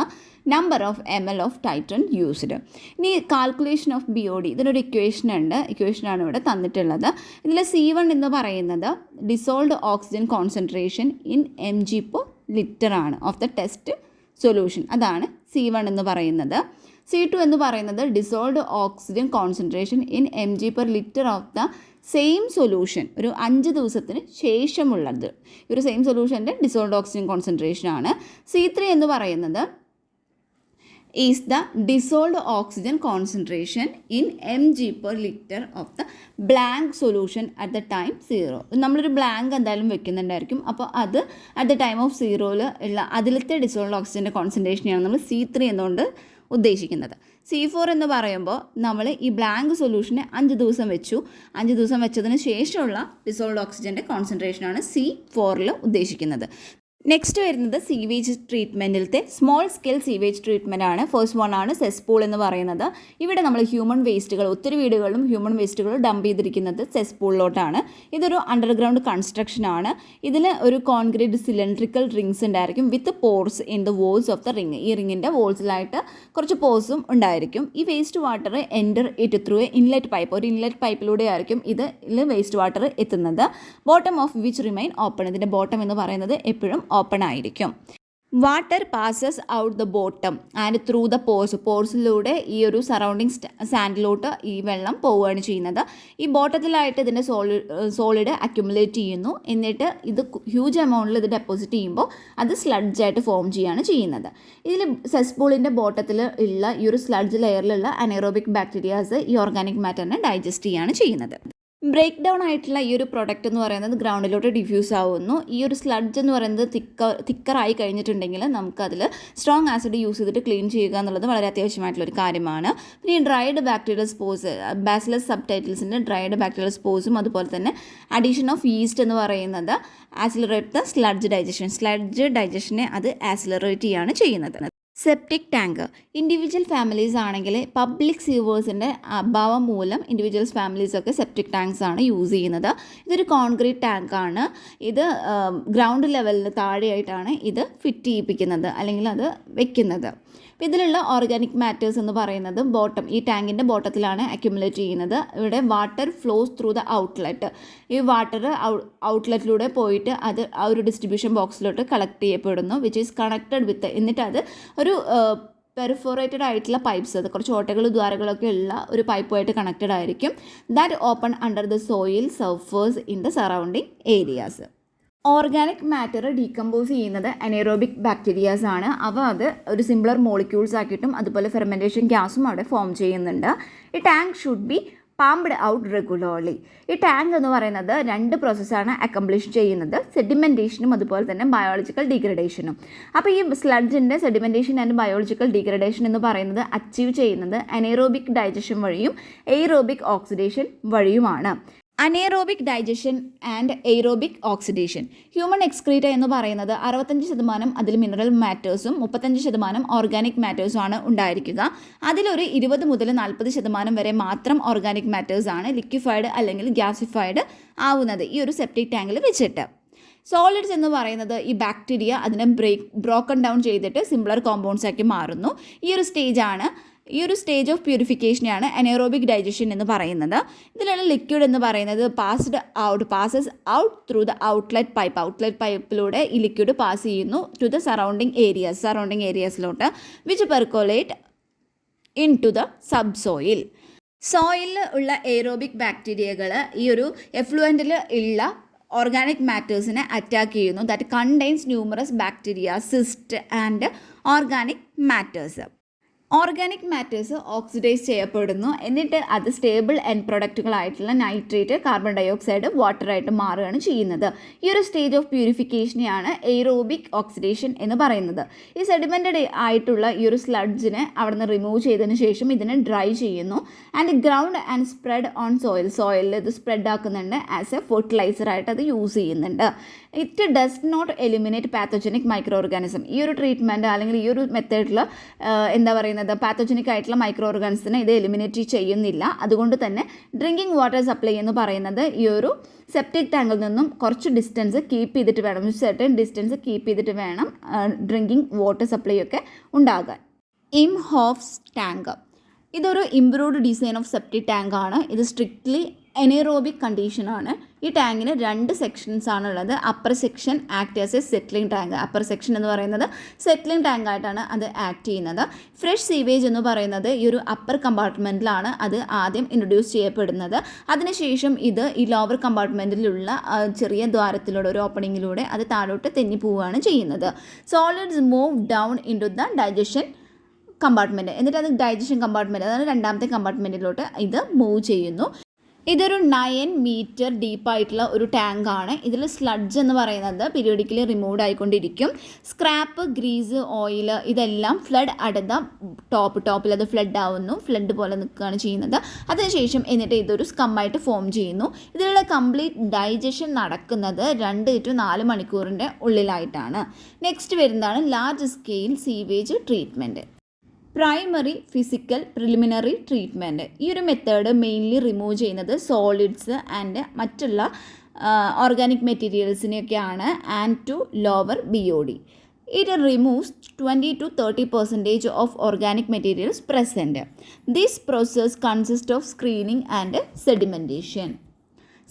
number of ml of titrant used. ഇനി കാൽക്കുലേഷൻ ഓഫ് BOD, ഇതിനൊരു ഇക്വേഷനാണ് ഇവിടെ തന്നിട്ടുള്ളത്. ഇതിൽ C1 എന്ന് പറയുന്നത് ഡിസോൾഡ് ഓക്സിജൻ കോൺസെൻട്രേഷൻ ഇൻ mg/ലിറ്റർ ആണ് ഓഫ് ദ ടെസ്റ്റ് സൊല്യൂഷൻ. അതാണ് C1 എന്ന് പറയുന്നത്. C2 എന്ന് പറയുന്നത് ഡിസോൾഡ് ഓക്സിജൻ കോൺസെൻട്രേഷൻ ഇൻ mg/ലിറ്റർ ഓഫ് ദ സെയിം സൊല്യൂഷൻ. ഒരു 5 ദിവസത്തിന് ശേഷമുള്ളത് ഈ ഒരു സെയിം സൊല്യൂഷൻ്റെ ഡിസോൾഡ് ഓക്സിജൻ കോൺസെൻട്രേഷൻ ആണ്. C3 എന്ന് പറയുന്നത് is the dissolved oxygen concentration in mg/ലിറ്റർ of the blank solution at the time 0. നമ്മളൊരു ബ്ലാങ്ക് എന്തായാലും വെക്കുന്നുണ്ടായിരിക്കും. അപ്പോൾ അത് അറ്റ് ദ ടൈം ഓഫ് 0 ഉള്ള അതിലത്തെ ഡിസോൾഡ് ഓക്സിജൻ്റെ കോൺസെൻട്രേഷനെയാണ് നമ്മൾ C3 എന്നുകൊണ്ട് ഉദ്ദേശിക്കുന്നത്. C4 എന്ന് പറയുമ്പോൾ നമ്മൾ ഈ ബ്ലാങ്ക് സൊല്യൂഷനെ 5 ദിവസം വെച്ചു. 5 ദിവസം വെച്ചതിന് ശേഷമുള്ള ഡിസോൾഡ് ഓക്സിജൻ്റെ കോൺസെൻട്രേഷനാണ് C4 ഉദ്ദേശിക്കുന്നത്. നെക്സ്റ്റ് വരുന്നത് സീവേജ് ട്രീറ്റ്മെൻറ്റിലത്തെ സ്മോൾ സ്കെയിൽ സീവേജ് ട്രീറ്റ്മെൻറ്റ് ആണ്. ഫസ്റ്റ് വൺ ആണ് സെസ്പൂൾ എന്ന് പറയുന്നത്. ഇവിടെ നമ്മൾ ഹ്യൂമൻ വേസ്റ്റുകൾ, ഒത്തിരി വീടുകളിലും ഹ്യൂമൻ വേസ്റ്റുകൾ ഡംപ് ചെയ്തിരിക്കുന്നത് സെസ്പൂളിലോട്ടാണ്. ഇതൊരു അണ്ടർഗ്രൗണ്ട് കൺസ്ട്രക്ഷൻ ആണ്. ഇതിൽ ഒരു കോൺക്രീറ്റ് സിലിണ്ടറിക്കൽ റിങ്സ് ഉണ്ടായിരിക്കും with pores in the walls of the ring. ഈ റിങ്ങിൻ്റെ വോൾസിലായിട്ട് കുറച്ച് പോർസും ഉണ്ടായിരിക്കും. ഈ waste water enter it through a inlet pipe. ഒരു ഇൻലെറ്റ് പൈപ്പിലൂടെ ആയിരിക്കും ഇതിൽ വേസ്റ്റ് വാട്ടർ എത്തുന്നത്. Bottom of which remain open. ഇതിൻ്റെ ബോട്ടം എന്ന് പറയുന്നത് എപ്പോഴും ഓപ്പൺ ആയിരിക്കും. Water passes out the bottom and through the പോർസിലൂടെ ഈ ഒരു സറൗണ്ടിങ് സാൻഡിലോട്ട് ഈ വെള്ളം പോവുകയാണ് ചെയ്യുന്നത്. ഈ ബോട്ടത്തിലായിട്ട് ഇതിൻ്റെ സോളിഡ് അക്യുമുലേറ്റ് ചെയ്യുന്നു. എന്നിട്ട് ഇത് ഹ്യൂജ് എമൗണ്ടിൽ ഇത് ഡെപ്പോസിറ്റ് ചെയ്യുമ്പോൾ അത് സ്ലഡ്ജായിട്ട് ഫോം ചെയ്യുകയാണ് ചെയ്യുന്നത്. ഇതിൽ സെസ്പൂളിൻ്റെ ബോട്ടത്തിൽ ഉള്ള ഈ ഒരു സ്ലഡ്ജ് ലെയറിലുള്ള അനേറോബിക് ബാക്ടീരിയാസ് ഈ ഓർഗാനിക് മാറ്ററിനെ ഡൈജസ്റ്റ് ചെയ്യുകയാണ് ചെയ്യുന്നത്. ബ്രേക്ക് ഡൗൺ ആയിട്ടുള്ള ഈ ഒരു പ്രൊഡക്റ്റ് എന്ന് പറയുന്നത് ഗ്രൗണ്ടിലോട്ട് ഡിഫ്യൂസ് ആവുന്നു. ഈ ഒരു സ്ലഡ്ജ് എന്ന് പറയുന്നത് തിക്കറായി കഴിഞ്ഞിട്ടുണ്ടെങ്കിൽ നമുക്കതിൽ സ്ട്രോങ് ആസിഡ് യൂസ് ചെയ്തിട്ട് ക്ലീൻ ചെയ്യുക എന്നുള്ളത് വളരെ അത്യാവശ്യമായിട്ടുള്ളൊരു കാര്യമാണ്. പിന്നെ ഈ ഡ്രൈഡ് ബാക്ടീരിയൽ സ്പോർസ്, ബാസിലസ് സബ്ടൈറ്റിൽസിൻ്റെ ഡ്രൈഡ് ബാക്ടീരിയൽ സ്പോർസും അതുപോലെ തന്നെ അഡീഷൻ ഓഫ് ഈസ്റ്റ് എന്ന് പറയുന്നത് ആക്സിലറേറ്റ് ദ സ്ലഡ്ജ് ഡൈജഷനെ അത് ആക്സിലറേറ്റ് ചെയ്യുകയാണ് ചെയ്യുന്നത്. സെപ്റ്റിക് ടാങ്ക് ഇൻഡിവിജ്വൽ ഫാമിലീസ് ആണെങ്കിൽ പബ്ലിക് സീവേഴ്സിൻ്റെ അഭാവം മൂലം ഇൻഡിവിജ്വൽസ് ഫാമിലീസൊക്കെ സെപ്റ്റിക് ടാങ്ക്സ് ആണ് യൂസ് ചെയ്യുന്നത്. ഇതൊരു കോൺക്രീറ്റ് ടാങ്കാണ്. ഇത് ഗ്രൗണ്ട് ലെവലിന് താഴെയായിട്ടാണ് ഇത് ഫിറ്റ് ചെയ്യിപ്പിക്കുന്നത് അല്ലെങ്കിൽ അത് വെക്കുന്നത്. അപ്പോൾ ഇതിലുള്ള ഓർഗാനിക് മാറ്റേഴ്സ് എന്ന് പറയുന്നത് ഈ ടാങ്കിൻ്റെ ബോട്ടത്തിലാണ് അക്യുമുലേറ്റ് ചെയ്യുന്നത്. ഇവിടെ water flows through the outlet. ഈ വാട്ടർ ഔട്ട്ലെറ്റിലൂടെ പോയിട്ട് അത് ആ ഒരു ഡിസ്ട്രിബ്യൂഷൻ ബോക്സിലോട്ട് കളക്ട് ചെയ്യപ്പെടുന്നു, വിച്ച് ഈസ് കണക്റ്റഡ് വിത്ത്, എന്നിട്ട് അത് ഒരു പെർഫോറേറ്റഡ് ആയിട്ടുള്ള പൈപ്പ്സ്, അത് കുറച്ച് ഓട്ടകളും ദ്വാരങ്ങളൊക്കെ ഉള്ള ഒരു പൈപ്പുമായിട്ട് കണക്റ്റഡ് ആയിരിക്കും. That open under the soil surfers in the surrounding areas. Organic matter decompose ചെയ്യുന്നത് അനേറോബിക് ബാക്ടീരിയാസ് ആണ്. അത് ഒരു സിംപ്ലർ മോളിക്യൂൾസ് ആക്കിയിട്ടും അതുപോലെ ഫെർമെൻറ്റേഷൻ ഗ്യാസും അവിടെ ഫോം ചെയ്യുന്നുണ്ട്. ഈ tank should be pumped out regularly. ഈ ടാങ്ക് എന്ന് പറയുന്നത് 2 പ്രോസസ്സാണ് അക്കംപ്ലിഷ് ചെയ്യുന്നത്, സെഡിമെൻറ്റേഷനും അതുപോലെ തന്നെ ബയോളജിക്കൽ ഡീഗ്രഡേഷനും. അപ്പോൾ ഈ സ്ലഡ്ജിൻ്റെ സെഡിമെൻറ്റേഷൻ ആൻഡ് ബയോളജിക്കൽ ഡീഗ്രഡേഷൻ എന്ന് പറയുന്നത് അച്ചീവ് ചെയ്യുന്നത് അനേറോബിക് ഡൈജഷൻ വഴിയും എയ്റോബിക് ഓക്സിഡേഷൻ വഴിയുമാണ്. Anaerobic digestion and aerobic oxidation. Human excreta എന്ന് പറയുന്നത് 65% അതിൽ മിനറൽ മാറ്റേഴ്സും 35% ഓർഗാനിക് മാറ്റേഴ്സും ആണ് ഉണ്ടായിരിക്കുക. അതിലൊരു 20 മുതൽ 40% വരെ മാത്രം ഓർഗാനിക് മാറ്റേഴ്സ് ആണ് ലിക്വിഫൈഡ് അല്ലെങ്കിൽ ഗ്യാസിഫൈഡ് ആവുന്നത് ഈ ഒരു സെപ്റ്റിക് ടാങ്കിൽ വെച്ചിട്ട്. സോളിഡ്സ് എന്ന് പറയുന്നത് ഈ ബാക്ടീരിയ അതിനെ ബ്രോക്കൺ ഡൗൺ ചെയ്തിട്ട് സിംപ്ലർ കോമ്പൗണ്ട്സ് ആക്കി മാറുന്നു. ഈ ഒരു സ്റ്റേജ് ഓഫ് പ്യൂരിഫിക്കേഷനെയാണ് അനേറോബിക് ഡൈജഷൻ എന്ന് പറയുന്നത്. ഇതിലുള്ള ലിക്വിഡ് എന്ന് പറയുന്നത് passes out through the outlet പൈപ്പിലൂടെ ഈ ലിക്വിഡ് പാസ് ചെയ്യുന്നു ടു ദ സറൗണ്ടിങ് ഏരിയാസിലോട്ട്, which percolate into the subsoil. സോയിലിൽ ഉള്ള എയ്റോബിക് ബാക്ടീരിയകൾ ഈ ഒരു എഫ്ലുവൻറ്റിൽ ഉള്ള ഓർഗാനിക് മാറ്റേഴ്സിനെ അറ്റാക്ക് ചെയ്യുന്നു. That contains numerous bacteria, cyst and organic matters. Organic matters oxidise ചെയ്യപ്പെടുന്നു, എന്നിട്ട് അത് സ്റ്റേബിൾ എൻഡ് പ്രൊഡക്റ്റുകളായിട്ടുള്ള നൈട്രേറ്റ്, കാർബൺ ഡയോക്സൈഡ്, വാട്ടറായിട്ട് മാറുകയാണ് ചെയ്യുന്നത്. ഈ ഒരു സ്റ്റേജ് ഓഫ് പ്യൂരിഫിക്കേഷനെയാണ് എയ്റോബിക് ഓക്സിഡേഷൻ എന്ന് പറയുന്നത്. ഈ സെഡിമെൻറ്റഡ് ആയിട്ടുള്ള ഈ ഒരു സ്ലഡ്ജിനെ അവിടെ നിന്ന് റിമൂവ് ചെയ്തതിന് ശേഷം ഇതിനെ ഡ്രൈ ചെയ്യുന്നു and ground and spread on സോയിലിൽ ഇത് സ്പ്രെഡ് ആക്കുന്നുണ്ട്. ആസ് എ ഫെർട്ടിലൈസറായിട്ട് അത് യൂസ് ചെയ്യുന്നുണ്ട്. It does not eliminate pathogenic micro organism. ഈ ഒരു ട്രീറ്റ്മെൻറ്റ് അല്ലെങ്കിൽ ഈ ഒരു മെത്തേഡിൽ പാത്തോജനിക് ആയിട്ടുള്ള മൈക്രോ ഓർഗാനിസത്തിനെ ഇത് എലിമിനേറ്റ് ചെയ്യുന്നില്ല. അതുകൊണ്ട് തന്നെ ഡ്രിങ്കിങ് വാട്ടർ സപ്ലൈ എന്ന് പറയുന്നത് ഈ ഒരു സെപ്റ്റിക് ടാങ്കിൽ നിന്നും കുറച്ച് ഡിസ്റ്റൻസ് കീപ്പ് ചെയ്തിട്ട് വേണം, സെർട്ടൻ ഡിസ്റ്റൻസ് കീപ്പ് ചെയ്തിട്ട് വേണം ഡ്രിങ്കിങ് വാട്ടർ സപ്ലൈ ഒക്കെ ഉണ്ടാകാൻ. ഇംഹോഫ്സ് ടാങ്ക് ഇതൊരു improved design of septic tank ആണ്. ഇത് സ്ട്രിക്ട്ലി എനേറോബിക് കണ്ടീഷനാണ്. ഈ ടാങ്കിന് 2 സെക്ഷൻസ് ആണുള്ളത്. Upper section act as A settling tank. Upper section എന്ന് പറയുന്നത് സെറ്റിലിംഗ് ടാങ്ക് ആയിട്ടാണ് അത് ആക്ട് ചെയ്യുന്നത്. ഫ്രഷ് സീവേജ് എന്ന് പറയുന്നത് ഈ ഒരു അപ്പർ കമ്പാർട്ട്മെൻറ്റിലാണ് അത് ആദ്യം ഇൻട്രൊഡ്യൂസ് ചെയ്യപ്പെടുന്നത്. അതിനുശേഷം ഇത് ഈ ലോവർ കമ്പാർട്ട്മെൻറ്റിലുള്ള ചെറിയ ദ്വാരത്തിലൂടെ, ഒരു ഓപ്പണിങ്ങിലൂടെ അത് താഴോട്ട് തെന്നി പോവുകയാണ് ചെയ്യുന്നത്. Solids move down into the digestion compartment. എന്നിട്ട് അത് ഡൈജഷൻ കമ്പാർട്ട്മെൻറ്റ്, അതാണ് 2ാമത്തെ കമ്പാർട്ട്മെൻറ്റിലോട്ട് ഇത് മൂവ് ചെയ്യുന്നു. ഇതൊരു 9 മീറ്റർ ഡീപ്പായിട്ടുള്ള ഒരു ടാങ്കാണ്. ഇതിൽ സ്ലഡ്ജ് എന്ന് പറയുന്നത് പീരിയോഡിക്കലി റിമൂവ്ഡ് ആയിക്കൊണ്ടിരിക്കും. സ്ക്രാപ്പ്, ഗ്രീസ്, ഓയിൽ ഇതെല്ലാം ഫ്ലഡ് അടുത്ത ടോപ്പിൽ അത് ഫ്ലഡ് ആവുന്നു, ഫ്ലഡ് പോലെ നിൽക്കുകയാണ് ചെയ്യുന്നത്. അതിനുശേഷം എന്നിട്ട് ഇതൊരു സ്കമ്മായിട്ട് ഫോം ചെയ്യുന്നു. ഇതിലുള്ള കംപ്ലീറ്റ് ഡൈജഷൻ നടക്കുന്നത് 2 to 4 മണിക്കൂറിൻ്റെ ഉള്ളിലായിട്ടാണ്. നെക്സ്റ്റ് വരുന്നതാണ് large scale sewage treatment. Primary physical preliminary treatment. ഈ ഒരു മെത്തേഡ് മെയിൻലി റിമൂവ് ചെയ്യുന്നത് സോളിഡ്സ് ആൻഡ് മറ്റുള്ള ഓർഗാനിക് മെറ്റീരിയൽസിനെയൊക്കെയാണ് and to lower BOD. It removes 20 to 30% of organic materials present. This process consists of screening and sedimentation.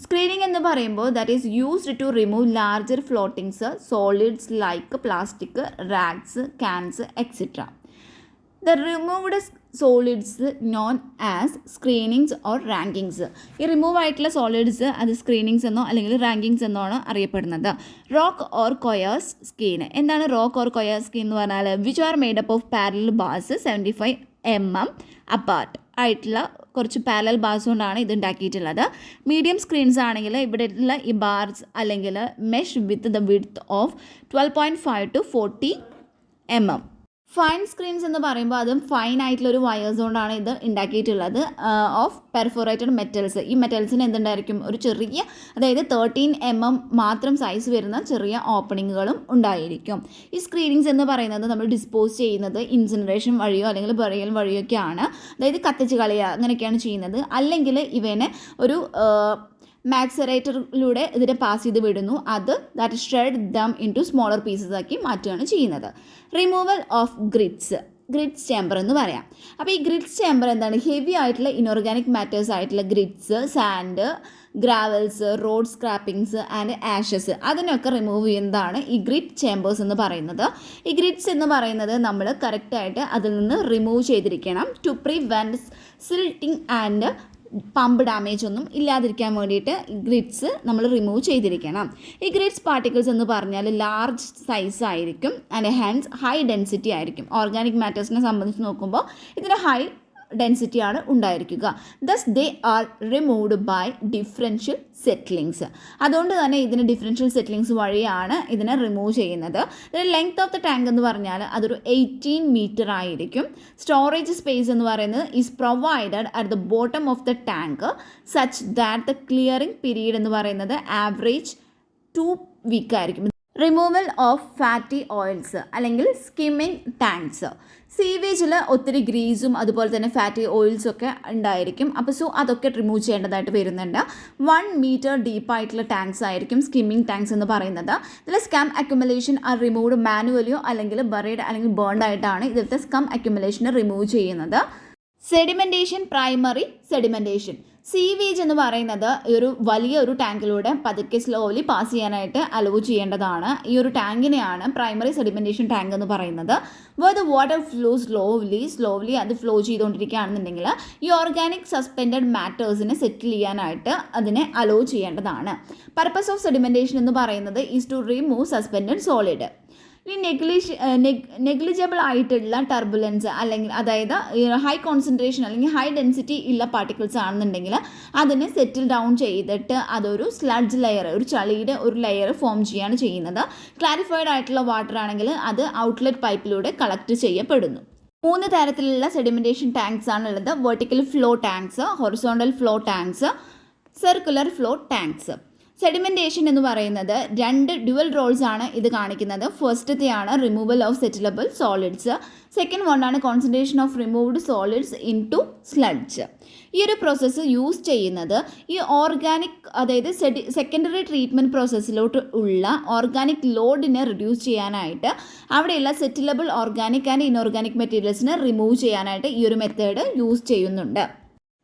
Screening എന്ന് പറയുമ്പോൾ that is used to remove larger floatings solids like plastic, rags, cans etcetera. The removed solids known as screenings or rankings. ഈ remove ആയിട്ടുള്ള solids അത് screenings എന്നോ അല്ലെങ്കിൽ rankings എന്നോ ആണ് അറിയപ്പെടുന്നത്. Rock or coarse screen. എന്താണ് റോക്ക് ഓർ കൊയേഴ്സ് സ്കീൻ എന്ന് പറഞ്ഞാൽ? Which are made up of parallel bars 75 mm apart ആയിട്ടുള്ള കുറച്ച് പാരലൽ ബാർസ് കൊണ്ടാണ് ഇത് ഉണ്ടാക്കിയിട്ടുള്ളത്. മീഡിയം സ്ക്രീൻസ് ആണെങ്കിൽ ഇവിടെ ഉള്ള ഈ ബാർസ് അല്ലെങ്കിൽ mesh with the width of 12.5 to 40 mm. Fine screens എന്ന് പറയുമ്പോൾ അതും ഫൈൻ ആയിട്ടുള്ള ഒരു വയേഴ്സ് കൊണ്ടാണ് ഇത് ഉണ്ടാക്കിയിട്ടുള്ളത് ഓഫ് പെർഫോറേറ്റഡ് മെറ്റൽസ്. ഈ മെറ്റൽസിന് എന്തുണ്ടായിരിക്കും, ഒരു ചെറിയ, അതായത് 13 mm മാത്രം സൈസ് വരുന്ന ചെറിയ ഓപ്പണിങ്ങുകളും ഉണ്ടായിരിക്കും. ഈ സ്ക്രീനിങ്സ് എന്ന് പറയുന്നത് നമ്മൾ ഡിസ്പോസ് ചെയ്യുന്നത് ഇൻസിനറേഷൻ വഴിയോ അല്ലെങ്കിൽ ബറിയൽ വഴിയൊക്കെയാണ്, അതായത് കത്തിച്ച് കളയുക അങ്ങനെയൊക്കെയാണ് ചെയ്യുന്നത്. അല്ലെങ്കിൽ ഇവനെ ഒരു മാക്സറേറ്ററിലൂടെ ഇതിനെ പാസ് ചെയ്ത് വിടുന്നു. അത് that shred them into smaller pieces ആക്കി മാറ്റുകയാണ് ചെയ്യുന്നത്. റിമൂവൽ ഓഫ് ഗ്രിഡ്സ് ചേമ്പർ എന്ന് പറയാം. അപ്പോൾ ഈ ഗ്രിഡ്സ് ചേമ്പർ എന്താണ്, ഹെവി ആയിട്ടുള്ള ഇനോർഗാനിക് മാറ്റേഴ്സ് ആയിട്ടുള്ള grits, sand, gravels, road scrapings and ashes അതിനൊക്കെ റിമൂവ് ചെയ്യുന്നതാണ് ഈ ഗ്രിഡ് ചേമ്പേഴ്സ് എന്ന് പറയുന്നത്. ഈ ഗ്രിഡ്സ് എന്ന് പറയുന്നത് നമ്മൾ കറക്റ്റായിട്ട് അതിൽ നിന്ന് റിമൂവ് ചെയ്തിരിക്കണം to prevent silting and pump damage ഒന്നും ഇല്ലാതിരിക്കാൻ വേണ്ടിയിട്ട് ഗ്രിഡ്സ് നമ്മൾ റിമൂവ് ചെയ്തിരിക്കണം. ഈ ഗ്രിഡ്സ് പാർട്ടിക്കിൾസ് എന്ന് പറഞ്ഞാൽ ലാർജ് സൈസ് ആയിരിക്കും ആൻഡ് ഹാൻഡ്സ് ഹൈ ഡെൻസിറ്റി ആയിരിക്കും. ഓർഗാനിക് മാറ്റേഴ്സിനെ സംബന്ധിച്ച് നോക്കുമ്പോൾ ഇതിന് ഹൈ ഡെൻസിറ്റിയാണ് ഉണ്ടായിരിക്കുക. Thus they are removed by differential settlings. അതുകൊണ്ട് തന്നെ ഇതിന് ഡിഫറൻഷ്യൽ സെറ്റിലിങ്സ് വഴിയാണ് ഇതിനെ റിമൂവ് ചെയ്യുന്നത്. ഇതിന് ലെങ്ത് ഓഫ് ദ ടാങ്ക് എന്ന് പറഞ്ഞാൽ അതൊരു 18 മീറ്റർ ആയിരിക്കും. സ്റ്റോറേജ് സ്പേസ് എന്ന് പറയുന്നത് is provided at the bottom of the tank such that the clearing period എന്ന് പറയുന്നത് ആവറേജ് 2 വീക്ക് ആയിരിക്കും. റിമൂവൽ ഓഫ് ഫാറ്റി ഓയിൽസ് അല്ലെങ്കിൽ സ്കിമ്മിങ് ടാങ്ക്സ്. സീവേജിൽ ഒത്തിരി ഗ്രീസും അതുപോലെ തന്നെ ഫാറ്റി ഓയിൽസും ഒക്കെ ഉണ്ടായിരിക്കും. അപ്പോൾ അതൊക്കെ റിമൂവ് ചെയ്യേണ്ടതായിട്ട് വരുന്നുണ്ട്. 1 മീറ്റർ ഡീപ്പായിട്ടുള്ള ടാങ്ക്സ് ആയിരിക്കും സ്കിമ്മിങ് ടാങ്ക്സ് എന്ന് പറയുന്നത്. ഇതിൽ സ്കം അക്യുമുലേഷൻ ആർ റിമൂവ്ഡ് മാനുവലിയോ അല്ലെങ്കിൽ ബറീഡ് അല്ലെങ്കിൽ ബേൺഡ് ആയിട്ടാണ് ഇതിലത്തെ സ്കം അക്യുമുലേഷനെ റിമൂവ് ചെയ്യുന്നത്. Sedimentation, primary sedimentation. സീവേജ് എന്ന് പറയുന്നത് ഒരു വലിയ ഒരു ടാങ്കിലൂടെ പതുക്കെ സ്ലോലി പാസ് ചെയ്യാനായിട്ട് അലോ ചെയ്യേണ്ടതാണ്. ഈ ഒരു ടാങ്കിനെയാണ് പ്രൈമറി സെഡിമെൻറ്റേഷൻ ടാങ്ക് എന്ന് പറയുന്നത്. Where the water flow slowly അത് ഫ്ലോ ചെയ്തുകൊണ്ടിരിക്കുകയാണെന്നുണ്ടെങ്കിൽ ഈ ഓർഗാനിക് സസ്പെൻഡഡ് മാറ്റേഴ്സിനെ സെറ്റിൽ ചെയ്യാനായിട്ട് അതിനെ അലോ ചെയ്യേണ്ടതാണ്. പർപ്പസ് ഓഫ് സെഡിമെൻറ്റേഷൻ എന്ന് പറയുന്നത് is to remove suspended solid. ഈ നെഗ്ലിജിബിൾ ആയിട്ടുള്ള ടർബുലൻസ് അല്ലെങ്കിൽ അതായത് ഹൈ കോൺസെൻട്രേഷൻ അല്ലെങ്കിൽ ഹൈ ഡെൻസിറ്റി ഉള്ള പാർട്ടിക്കിൾസ് ആണെന്നുണ്ടെങ്കിൽ അതിനെ സെറ്റിൽ ഡൗൺ ചെയ്തിട്ട് അതൊരു സ്ലഡ്ജ് ലെയർ, ഒരു ചളിയുടെ ഒരു ലെയർ ഫോം ചെയ്യുകയാണ് ചെയ്യുന്നത്. ക്ലാരിഫൈഡ് ആയിട്ടുള്ള വാട്ടർ ആണെങ്കിൽ അത് ഔട്ട്ലെറ്റ് പൈപ്പിലൂടെ കളക്ട് ചെയ്യപ്പെടുന്നു. 3 തരത്തിലുള്ള സെഡിമെൻറ്റേഷൻ ടാങ്ക്സ് ആണുള്ളത്. Vertical flow tanks, horizontal flow tanks, circular flow tanks. Sedimentation എന്ന് പറയുന്നത് 2 ഡ്യുവൽ റോൾസ് ആണ് ഇത് കാണിക്കുന്നത്. ഫസ്റ്റത്തെയാണ് removal of settleable solids. Second വണ്ണാണ് concentration of removed solids into sludge. ഈ ഒരു പ്രോസസ്സ് യൂസ് ചെയ്യുന്നത് ഈ ഓർഗാനിക്, അതായത് സെക്കൻഡറി ട്രീറ്റ്മെൻറ്റ് പ്രോസസ്സിലോട്ട് ഉള്ള ഓർഗാനിക് ലോഡിനെ റിഡ്യൂസ് ചെയ്യാനായിട്ട്, അവിടെയുള്ള സെറ്റിലബിൾ ഓർഗാനിക് ആൻഡ് ഇൻഓർഗാനിക് മെറ്റീരിയൽസിനെ റിമൂവ് ചെയ്യാനായിട്ട് ഈ ഒരു മെത്തേഡ് യൂസ് ചെയ്യുന്നുണ്ട്.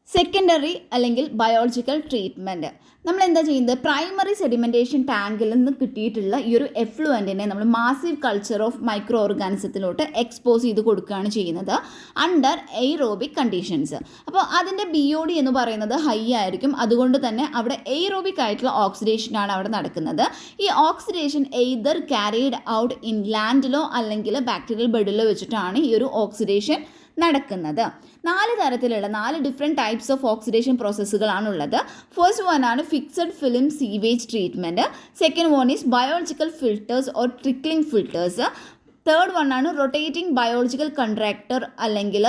സെക്കൻഡറി അല്ലെങ്കിൽ ബയോളജിക്കൽ ട്രീറ്റ്മെൻറ്റ്. നമ്മൾ എന്താ ചെയ്യുന്നത്, പ്രൈമറി സെഡിമെൻറ്റേഷൻ ടാങ്കിൽ നിന്ന് കിട്ടിയിട്ടുള്ള ഈ ഒരു എഫ്ലുവൻറ്റിനെ നമ്മൾ മാസീവ് കൾച്ചർ ഓഫ് മൈക്രോ ഓർഗാനിസത്തിലോട്ട് എക്സ്പോസ് ചെയ്ത് കൊടുക്കുകയാണ് ചെയ്യുന്നത് അണ്ടർ എയ്റോബിക് കണ്ടീഷൻസ്. അപ്പോൾ അതിൻ്റെ BOD എന്ന് പറയുന്നത് ഹൈ ആയിരിക്കും. അതുകൊണ്ട് തന്നെ അവിടെ എയ്റോബിക് ആയിട്ടുള്ള ഓക്സിഡേഷനാണ് അവിടെ നടക്കുന്നത്. ഈ oxidation either carried out in ലാൻഡിലോ അല്ലെങ്കിൽ ബാക്ടീരിയൽ ബെഡിലോ വെച്ചിട്ടാണ് ഈ ഒരു ഓക്സിഡേഷൻ നടക്കുന്നത്. 4 തരത്തിലുള്ള 4 ഡിഫറെൻറ്റ് ടൈപ്സ് ഓഫ് ഓക്സിഡേഷൻ പ്രോസസ്സുകളാണുള്ളത്. ഫസ്റ്റ് വൺ ആണ് fixed film sewage treatment. Second one is biological filters or trickling filters. Third one ആണ് റൊട്ടേറ്റിംഗ് ബയോളജിക്കൽ കൺട്രാക്ടർ അല്ലെങ്കിൽ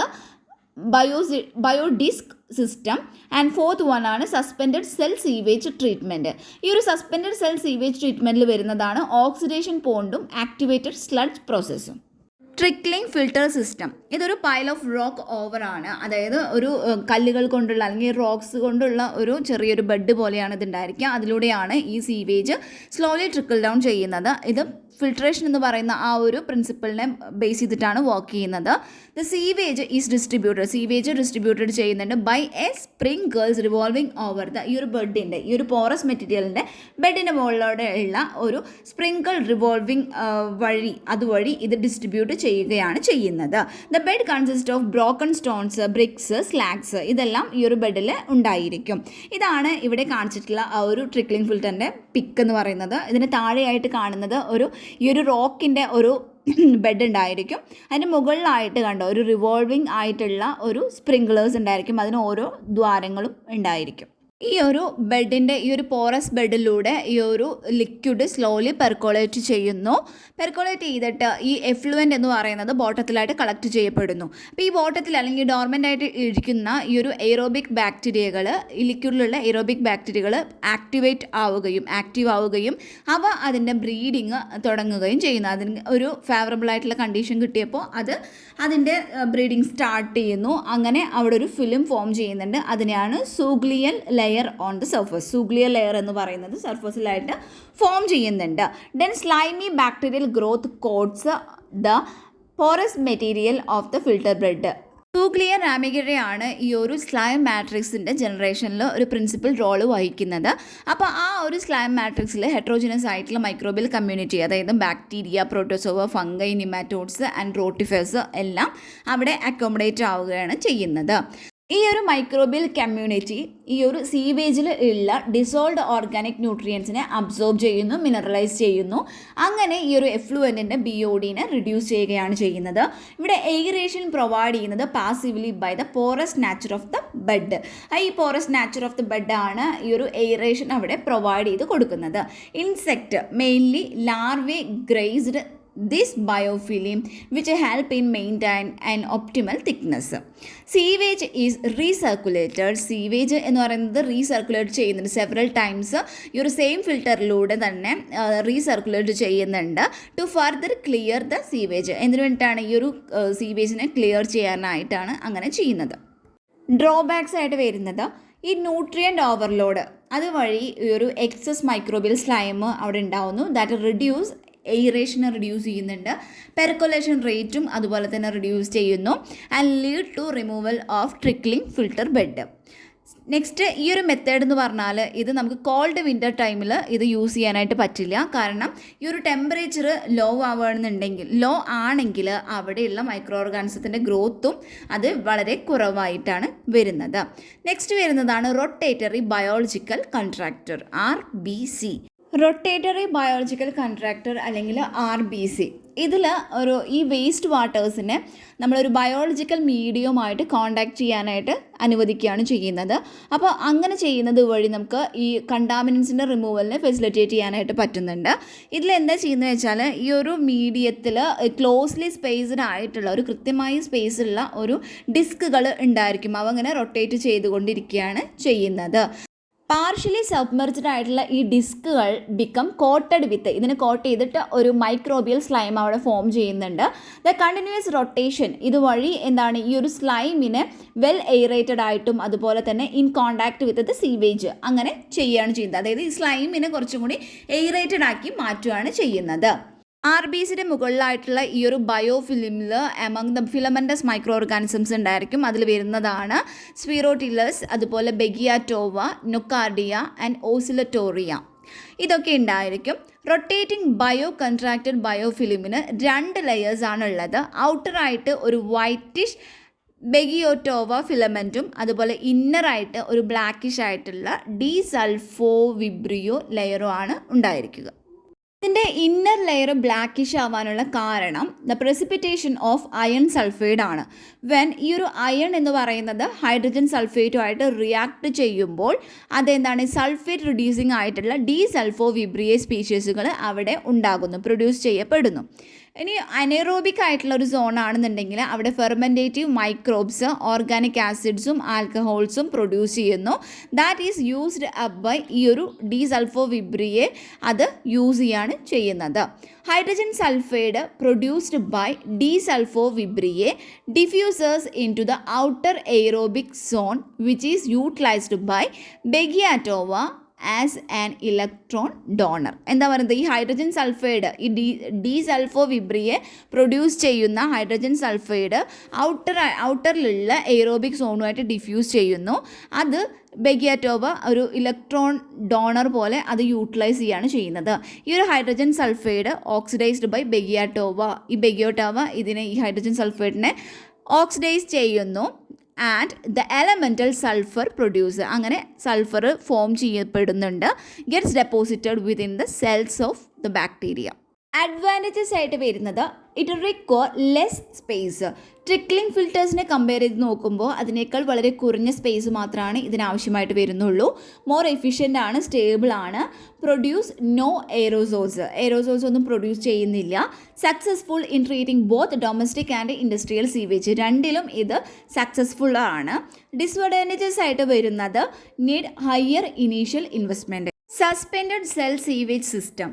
biodisk system. And fourth one ആണ് സസ്പെൻഡഡ് സെൽ സീവേജ് ട്രീറ്റ്മെൻറ്റ്. ഈ ഒരു suspended cell sewage ട്രീറ്റ്മെൻറ്റിൽ വരുന്നതാണ് oxidation പോണ്ടും activated sludge പ്രോസസ്സും. Trickling filter system. ഇതൊരു പൈൽ ഓഫ് റോക്ക് ഓവറാണ്, അതായത് ഒരു കല്ലുകൾ കൊണ്ടുള്ള അല്ലെങ്കിൽ റോക്സ് കൊണ്ടുള്ള ഒരു ചെറിയൊരു ബെഡ് പോലെയാണ് ഇതുണ്ടായിരിക്കുക. അതിലൂടെയാണ് ഈ സീവേജ് സ്ലോലി ട്രിക്കിൾ ഡൗൺ ചെയ്യുന്നത്. ഇത് ഫിൽട്രേഷൻ എന്ന് പറയുന്ന ആ ഒരു പ്രിൻസിപ്പിളിനെ ബേസ് ചെയ്തിട്ടാണ് വർക്ക് ചെയ്യുന്നത്. The sewage is sewage distributed ചെയ്യുന്നുണ്ട് by a sprinklers revolving over the ഈ ഒരു ബെഡിൻ്റെ, ഈ ഒരു പോറസ് മെറ്റീരിയലിൻ്റെ ബെഡിൻ്റെ മുകളിലൂടെ ഉള്ള ഒരു സ്പ്രിങ്കിൾ റിവോൾവിംഗ് അതുവഴി ഇത് ഡിസ്ട്രിബ്യൂട്ട് ചെയ്യുകയാണ് ചെയ്യുന്നത്. The bed consist of broken stones, bricks, slags ഇതെല്ലാം ഈ ഒരു ബെഡിൽ ഉണ്ടായിരിക്കും. ഇതാണ് ഇവിടെ കാണിച്ചിട്ടുള്ള ആ ഒരു ട്രിക്ലിംഗ് ഫിൽറ്ററിൻ്റെ പിക്ക് എന്ന് പറയുന്നത്. ഇതിന് താഴെയായിട്ട് കാണുന്നത് ഈ ഒരു റോക്കിൻ്റെ ഒരു ബെഡ് ഉണ്ടായിരിക്കും. അതിന് മുകളിലായിട്ട് കണ്ടോ ഒരു റിവോൾവിംഗ് ആയിട്ടുള്ള ഒരു സ്പ്രിങ്ക്ലേഴ്സ് ഉണ്ടായിരിക്കും. അതിന് ഓരോ ദ്വാരങ്ങളും ഉണ്ടായിരിക്കും. ഈ ഒരു ബെഡിൻ്റെ ഈ ഒരു പോറസ് ബെഡിലൂടെ ഈ ഒരു ലിക്വിഡ് സ്ലോലി പെർക്കോളേറ്റ് ചെയ്യുന്നു. പെർക്കോളേറ്റ് ചെയ്തിട്ട് ഈ എഫ്ലുവൻ്റ് എന്ന് പറയുന്നത് ബോട്ടത്തിലായിട്ട് കളക്ട് ചെയ്യപ്പെടുന്നു. അപ്പോൾ ഈ ബോട്ടത്തിൽ അല്ലെങ്കിൽ ഡോർമെൻ്റ് ആയിട്ട് ഇരിക്കുന്ന ഈ ഒരു എയ്റോബിക് ബാക്ടീരിയകൾ, ഈ ലിക്വിഡിലുള്ള എയ്റോബിക് ബാക്ടീരിയകൾ ആക്റ്റീവ് ആവുകയും അവ അതിൻ്റെ ബ്രീഡിങ് തുടങ്ങുകയും ചെയ്യുന്നു. അതിന് ഒരു ഫേവറബിൾ ആയിട്ടുള്ള കണ്ടീഷൻ കിട്ടിയപ്പോൾ അത് അതിൻ്റെ ബ്രീഡിങ് സ്റ്റാർട്ട് ചെയ്യുന്നു. അങ്ങനെ അവിടെ ഒരു ഫിലിം ഫോം ചെയ്യുന്നുണ്ട്. അതിനെയാണ് zoogleal layer on the surface. Zoogleal layer എന്ന് പറയുന്നത് സർഫസിലായിട്ട് ഫോം ചെയ്യുന്നുണ്ട്. Then slimy bacterial growth coats the porous material of the filter bed. Zoogloea റാമിഗറയാണ് ഈ ഒരു സ്ലൈം മാട്രിക്സിൻ്റെ ജനറേഷനിൽ ഒരു പ്രിൻസിപ്പൽ റോള് വഹിക്കുന്നത്. അപ്പോൾ ആ ഒരു സ്ലൈം മാട്രിക്സിൽ ഹെട്രോജിനസ് ആയിട്ടുള്ള മൈക്രോബിയൽ കമ്മ്യൂണിറ്റി, അതായത് bacteria, protozoa, fungi, nematodes and rotifers എല്ലാം അവിടെ അക്കോമഡേറ്റ് ആവുകയാണ് ചെയ്യുന്നത്. ഈ ഒരു മൈക്രോബിയൽ കമ്മ്യൂണിറ്റി ഈ ഒരു സീവേജിൽ ഉള്ള ഡിസോൾഡ് ഓർഗാനിക് ന്യൂട്രിയൻസിനെ അബ്സോർബ് ചെയ്യുന്നു, മിനറലൈസ് ചെയ്യുന്നു. അങ്ങനെ ഈ ഒരു എഫ്ലുവൻറ്റിൻ്റെ BODനെ റിഡ്യൂസ് ചെയ്യുകയാണ് ചെയ്യുന്നത്. ഇവിടെ എയറേഷൻ പ്രൊവൈഡ് ചെയ്യുന്നത് passively by the porous nature of the bed. ഈ porous nature of the bed ആണ് ഈ ഒരു എയറേഷൻ അവിടെ പ്രൊവൈഡ് ചെയ്ത് കൊടുക്കുന്നത്. Insect mainly larvae grazed this biofilm which help in maintain an optimal thickness. Sewage is recirculated. Sewage എന്ന് പറയുന്നത് recirculate ചെയ്യുന്നുണ്ട് സെവറൽ ടൈംസ്. ഈ ഒരു സെയിം ഫിൽറ്ററിലൂടെ തന്നെ റീസർക്കുലേറ്റ് ചെയ്യുന്നുണ്ട് to further clear the sewage. എന്തിനു വേണ്ടിയിട്ടാണ്? ഈ ഒരു സീവേജിനെ ക്ലിയർ ചെയ്യാനായിട്ടാണ് അങ്ങനെ ചെയ്യുന്നത്. ഡ്രോബാക്സ് ആയിട്ട് വരുന്നത് ഈ ന്യൂട്രിയൻ്റ് ഓവർലോഡ്, അതുവഴി ഈ ഒരു എക്സസ് മൈക്രോബിയൽ സ്ലൈം അവിടെ ഉണ്ടാവുന്നു. ദാറ്റ് റിഡ്യൂസ് എയറേഷനെ റിഡ്യൂസ് ചെയ്യുന്നുണ്ട്, പെർക്കൊലേഷൻ റേറ്റും അതുപോലെ തന്നെ റിഡ്യൂസ് ചെയ്യുന്നു and lead to removal of trickling filter bed. Next ഈ ഒരു മെത്തേഡ് എന്ന് പറഞ്ഞാൽ ഇത് നമുക്ക് കോൾഡ് വിൻ്റർ ടൈമിൽ ഇത് യൂസ് ചെയ്യാനായിട്ട് പറ്റില്ല. കാരണം ഈ ഒരു ടെമ്പറേച്ചർ ലോ ആണെങ്കിൽ അവിടെയുള്ള മൈക്രോ ഓർഗാനിസത്തിൻ്റെ ഗ്രോത്തും അത് വളരെ കുറവായിട്ടാണ് വരുന്നത്. നെക്സ്റ്റ് വരുന്നതാണ് rotatory biological contractor RBC. Rotatory biological contractor അല്ലെങ്കിൽ RBC. ഇതിൽ ഈ വേസ്റ്റ് വാട്ടേഴ്സിനെ നമ്മളൊരു ബയോളജിക്കൽ മീഡിയവുമായിട്ട് കോണ്ടാക്ട് ചെയ്യാനായിട്ട് അനുവദിക്കുകയാണ് ചെയ്യുന്നത്. അപ്പോൾ അങ്ങനെ ചെയ്യുന്നത് വഴി നമുക്ക് ഈ കണ്ടാമിനൻസിൻ്റെ റിമൂവലിനെ ഫെസിലിറ്റേറ്റ് ചെയ്യാനായിട്ട് പറ്റുന്നുണ്ട്. ഇതിലെന്താ ചെയ്യുന്നത് വെച്ചാൽ ഈ ഒരു മീഡിയത്തിൽ ക്ലോസ്ലി സ്പേസ്ഡ് ആയിട്ടുള്ള ഒരു കൃത്യമായ സ്പേസുള്ള ഒരു ഡിസ്കുകൾ ഉണ്ടായിരിക്കും. അവ അങ്ങനെ റൊട്ടേറ്റ് ചെയ്തുകൊണ്ടിരിക്കുകയാണ് ചെയ്യുന്നത്. പാർഷ്യലി സബ്മെർജ്ഡ് ആയിട്ടുള്ള ഈ ഡിസ്കുകൾ ബിക്കം കോട്ടഡ് വിത്ത്, ഇതിനെ കോട്ട് ചെയ്തിട്ട് ഒരു മൈക്രോബിയൽ സ്ലൈം അവിടെ ഫോം ചെയ്യുന്നുണ്ട്. ദ കണ്ടിന്യൂസ് റൊട്ടേഷൻ ഇതുവഴി എന്താണ് ഈ ഒരു സ്ലൈമിനെ വെൽ എയറേറ്റഡ് ആയിട്ടും അതുപോലെ തന്നെ in contact with the sewage അങ്ങനെ ചെയ്യുകയാണ് ചെയ്യുന്നത്. അതായത് ഈ സ്ലൈമിനെ കുറച്ചും കൂടി എയറേറ്റഡ് ആക്കി മാറ്റുകയാണ് ചെയ്യുന്നത്. RBCയുടെ മുകളിലായിട്ടുള്ള ഈ ഒരു ബയോഫിലിമിൽ among the filamentous micro organisms ഉണ്ടായിരിക്കും. അതിൽ വരുന്നതാണ് സ്പീറോട്ടിലസ്, അതുപോലെ ബെഗിയാറ്റോവ, നൊക്കാർഡിയ ആൻഡ് ഓസിലറ്റോറിയ. ഇതൊക്കെ ഉണ്ടായിരിക്കും. റൊട്ടേറ്റിംഗ് കൺട്രാക്റ്റഡ് ബയോഫിലിമിന് 2 ലെയേഴ്സാണ് ഉള്ളത്. ഔട്ടറായിട്ട് ഒരു വൈറ്റിഷ് ബെഗിയോറ്റോവ ഫിലമെൻറ്റും അതുപോലെ ഇന്നറായിട്ട് ഒരു ബ്ലാക്കിഷ് ആയിട്ടുള്ള ഡീസൾഫോ വിബ്രിയോ ലെയറും ആണ് ഉണ്ടായിരിക്കുക. ഇതിൻ്റെ ഇന്നർ ലെയർ ബ്ലാക്കിഷ് ആവാനുള്ള കാരണം the precipitation of iron sulphide ആണ്. ഈ ഒരു അയൺ എന്ന് പറയുന്നത് ഹൈഡ്രജൻ സൾഫേറ്റുമായിട്ട് റിയാക്ട് ചെയ്യുമ്പോൾ അതെന്താണ് സൾഫേറ്റ് റിഡ്യൂസിങ് ആയിട്ടുള്ള ഡീസൾഫോ വിബ്രിയെ സ്പീഷീസുകൾ അവിടെ ഉണ്ടാകുന്നു, പ്രൊഡ്യൂസ് ചെയ്യപ്പെടുന്നു. ഇനി അനേറോബിക് ആയിട്ടുള്ള ഒരു സോൺ ആണെന്നുണ്ടെങ്കിൽ അവിടെ ഫെർമെൻറ്റേറ്റീവ് മൈക്രോബ്സ് ഓർഗാനിക് ആസിഡ്സും ആൽക്കഹോൾസും പ്രൊഡ്യൂസ് ചെയ്യുന്നു. That is used up by ഈ ഒരു ഡീസൾഫോ വിബ്രിയെ അത് യൂസ് ചെയ്യാണ് ചെയ്യുന്നത്. Hydrogen sulphide produced by desulfovibrio diffuses into the outer aerobic zone which is utilised by Beggiatoa as an electron donor. എന്താ പറയുന്നത്, ഈ hydrogen sulphide ഈ desulfovibrio produce ചെയ്യുന്ന ഹൈഡ്രജൻ സൾഫൈഡ് ഔട്ടറിലുള്ള aerobic സോണുമായിട്ട് diffuse ചെയ്യുന്നു. അത് ബെഗിയാറ്റോവ ഒരു ഇലക്ട്രോൺ ഡോണർ പോലെ അത് യൂട്ടിലൈസ് ചെയ്യാണ് ചെയ്യുന്നത്. ഈ ഒരു hydrogen sulphide oxidised by Beggiatoa. ഈ ബെഗിയോട്ടോവ ഈ ഹൈഡ്രജൻ സൾഫൈഡിനെ ഓക്സിഡൈസ് ചെയ്യുന്നു. And the elemental sulphur produce, അങ്ങനെ സൾഫർ ഫോം ചെയ്യപ്പെടുന്നുണ്ട്, gets deposited within the cells of the bacteria. Advantages ആയിട്ട് വരുന്നത് it require less space. Trickling ഫിൽറ്റേഴ്സിനെ കമ്പയർ ചെയ്ത് നോക്കുമ്പോൾ അതിനേക്കാൾ വളരെ കുറഞ്ഞ സ്പേസ് മാത്രമാണ് ഇതിനാവശ്യമായിട്ട് വരുന്നുള്ളൂ. മോർ എഫിഷ്യൻ്റ് ആണ്, സ്റ്റേബിൾ ആണ്. പ്രൊഡ്യൂസ് നോ എയറോസോൾസ് ഒന്നും പ്രൊഡ്യൂസ് ചെയ്യുന്നില്ല. Successful in treating both domestic and industrial sewage, രണ്ടിലും ഇത് സക്സസ്ഫുൾ ആണ്. ഡിസ്അഡ്വാൻറ്റേജസ് ആയിട്ട് വരുന്നത് need higher initial investment. Suspended cell sewage system.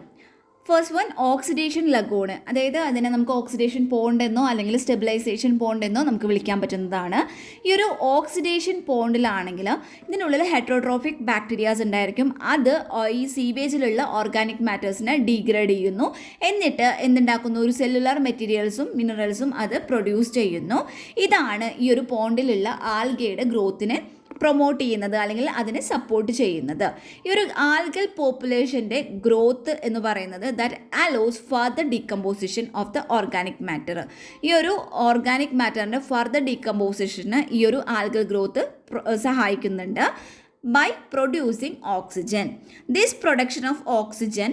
First one oxidation lagoon, അതായത് അതിനെ നമുക്ക് ഓക്സിഡേഷൻ പോണ്ട് എന്നോ അല്ലെങ്കിൽ സ്റ്റെബിലൈസേഷൻ പോണ്ട് എന്നോ നമുക്ക് വിളിക്കാൻ പറ്റുന്നതാണ്. ഈ ഒരു ഓക്സിഡേഷൻ പോണ്ടിലാണെങ്കിൽ ഇതിനുള്ളിൽ ഹെറ്ററോട്രോഫിക് ബാക്ടീരിയാസ് ഉണ്ടായിരിക്കും. അത് ഈ സീവേജിലുള്ള ഓർഗാനിക് മാറ്റേഴ്സിനെ ഡീഗ്രേഡ് ചെയ്യുന്നു. എന്നിട്ട് എന്തുണ്ടാക്കുന്നു, ഒരു സെല്ലുലാർ മെറ്റീരിയൽസും മിനറൽസും അത് പ്രൊഡ്യൂസ് ചെയ്യുന്നു. ഇതാണ് ഈ ഒരു പോണ്ടിലുള്ള ആൽഗയുടെ ഗ്രോത്തിനെ പ്രൊമോട്ട് ചെയ്യുന്നത് അല്ലെങ്കിൽ അതിനെ സപ്പോർട്ട് ചെയ്യുന്നത്. ഈ ഒരു ആൽഗൽ പോപ്പുലേഷൻ്റെ ഗ്രോത്ത് എന്ന് പറയുന്നത് that allows further decomposition of the organic matter. ഈ ഒരു ഓർഗാനിക് മാറ്ററിൻ്റെ ഫർദർ ഡീകമ്പോസിഷന് ഈ ഒരു ആൽഗൽ ഗ്രോത്ത് സഹായിക്കുന്നുണ്ട് by producing oxygen. This production of oxygen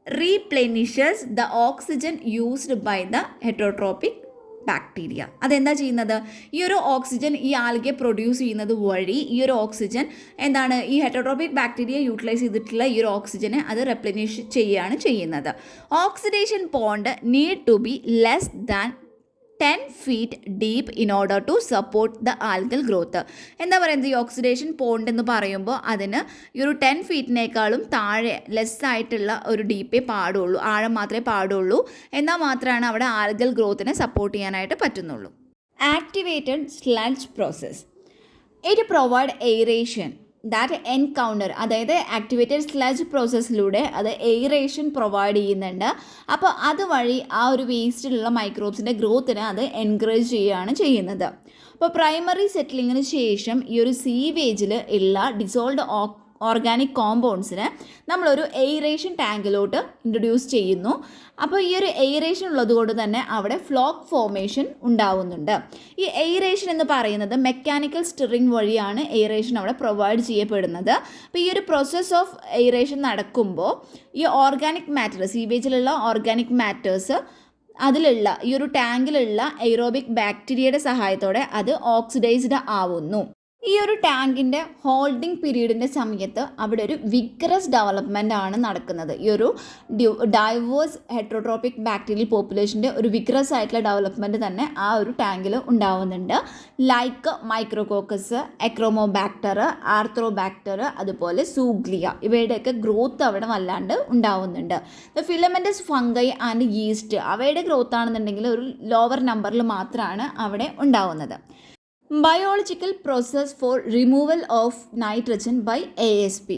replenishes the oxygen used by the heterotrophic bacteria. അതെന്താ ചെയ്യുന്നത്, ഈ ഒരു ഓക്സിജൻ ഈ ആൽഗെ പ്രൊഡ്യൂസ് ചെയ്യുന്നത് വഴി ഈ ഒരു ഓക്സിജൻ എന്താണ്, ഈ ഹെറ്ററോട്രോപിക് ബാക്ടീരിയ യൂട്ടിലൈസ് ചെയ്തിട്ടുള്ള ഈ ഒരു ഓക്സിജനെ അത് റെപ്ലെനിഷ് ചെയ്യുകയാണ് ചെയ്യുന്നത്. Oxidation pond need to be less than 10 feet deep in order to support the algal growth. എന്താ പറയുന്നത്, ഈ ഓക്സിഡേഷൻ പോണ്ട് എന്ന് പറയുമ്പോൾ അതിന് ഈ ഒരു 10 feetനേക്കാളും താഴെ ലെസ് ആയിട്ടുള്ള ഒരു ഡീപ്പേ പാടുള്ളൂ, ആഴം മാത്രമേ പാടുള്ളൂ. എന്നാൽ മാത്രമാണ് അവിടെ ആൽഗൽ ഗ്രോത്തിനെ സപ്പോർട്ട് ചെയ്യാനായിട്ട് പറ്റുന്നുള്ളൂ. Activated sludge process. It provide aeration that encounter, അതായത് ആക്ടിവേറ്റഡ് സ്ലഡ്ജ് പ്രോസസ്സിലൂടെ അത് എയറേഷൻ പ്രൊവൈഡ് ചെയ്യുന്നുണ്ട്. അപ്പോൾ അതുവഴി ആ ഒരു വേസ്റ്റിലുള്ള മൈക്രോബ്സിൻ്റെ ഗ്രോത്തിനെ അത് എൻകറേജ് ചെയ്യുകയാണ് ചെയ്യുന്നത്. അപ്പോൾ പ്രൈമറി സെറ്റിലിങ്ങിന് ശേഷം ഈ ഒരു സീവേജിൽ ഉള്ള ഡിസോൾഡ് ഓർഗാനിക് കോമ്പൗണ്ട്സിനെ നമ്മളൊരു എയറേഷൻ ടാങ്കിലോട്ട് ഇൻട്രൊഡ്യൂസ് ചെയ്യുന്നു. അപ്പോൾ ഈ ഒരു എയറേഷൻ ഉള്ളത് കൊണ്ട് തന്നെ അവിടെ ഫ്ലോക്ക് ഫോർമേഷൻ ഉണ്ടാവുന്നുണ്ട്. ഈ എയറേഷൻ എന്ന് പറയുന്നത് മെക്കാനിക്കൽ സ്റ്റിറിങ് വഴിയാണ് എയറേഷൻ അവിടെ പ്രൊവൈഡ് ചെയ്യപ്പെടുന്നത്. അപ്പോൾ ഈ ഒരു പ്രോസസ്സ് ഓഫ് എയറേഷൻ നടക്കുമ്പോൾ ഈ ഓർഗാനിക് മാറ്റർ, സീവേജിലുള്ള ഓർഗാനിക് മാറ്റേഴ്സ് അതിലുള്ള ഈ ഒരു ടാങ്കിലുള്ള എയ്റോബിക് ബാക്ടീരിയയുടെ സഹായത്തോടെ അത് ഓക്സിഡൈസ്ഡ് ആവുന്നു. ഈ ഒരു ടാങ്കിൻ്റെ ഹോൾഡിംഗ് പീരീഡിൻ്റെ സമയത്ത് അവിടെ ഒരു വിഗ്രസ് ഡെവലപ്മെൻ്റ് ആണ് നടക്കുന്നത്. ഈ ഒരു ഡൈവേഴ്സ് ഹെറ്ററോട്രോപിക് ബാക്ടീരിയൽ പോപ്പുലേഷൻ്റെ ഒരു വിഗ്രസ് ആയിട്ടുള്ള ഡെവലപ്മെൻറ്റ് തന്നെ ആ ഒരു ടാങ്കിൽ ഉണ്ടാവുന്നുണ്ട്. ലൈക്ക് മൈക്രോകോക്കസ്, എക്രോമോബാക്ടർ, ആർത്രോബാക്ടർ, അതുപോലെ സൂഗ്ലിയ, ഇവയുടെയൊക്കെ ഗ്രോത്ത് അവിടെ വല്ലാണ്ട് ഉണ്ടാവുന്നുണ്ട്. ഫിലമെൻറ്റസ് ഫംഗൈ ആൻഡ് ഈസ്റ്റ്, അവയുടെ ഗ്രോത്ത് ആണെന്നുണ്ടെങ്കിൽ ഒരു ലോവർ നമ്പറിൽ മാത്രമാണ് അവിടെ ഉണ്ടാവുന്നത്. Biological process for removal of nitrogen by ASP.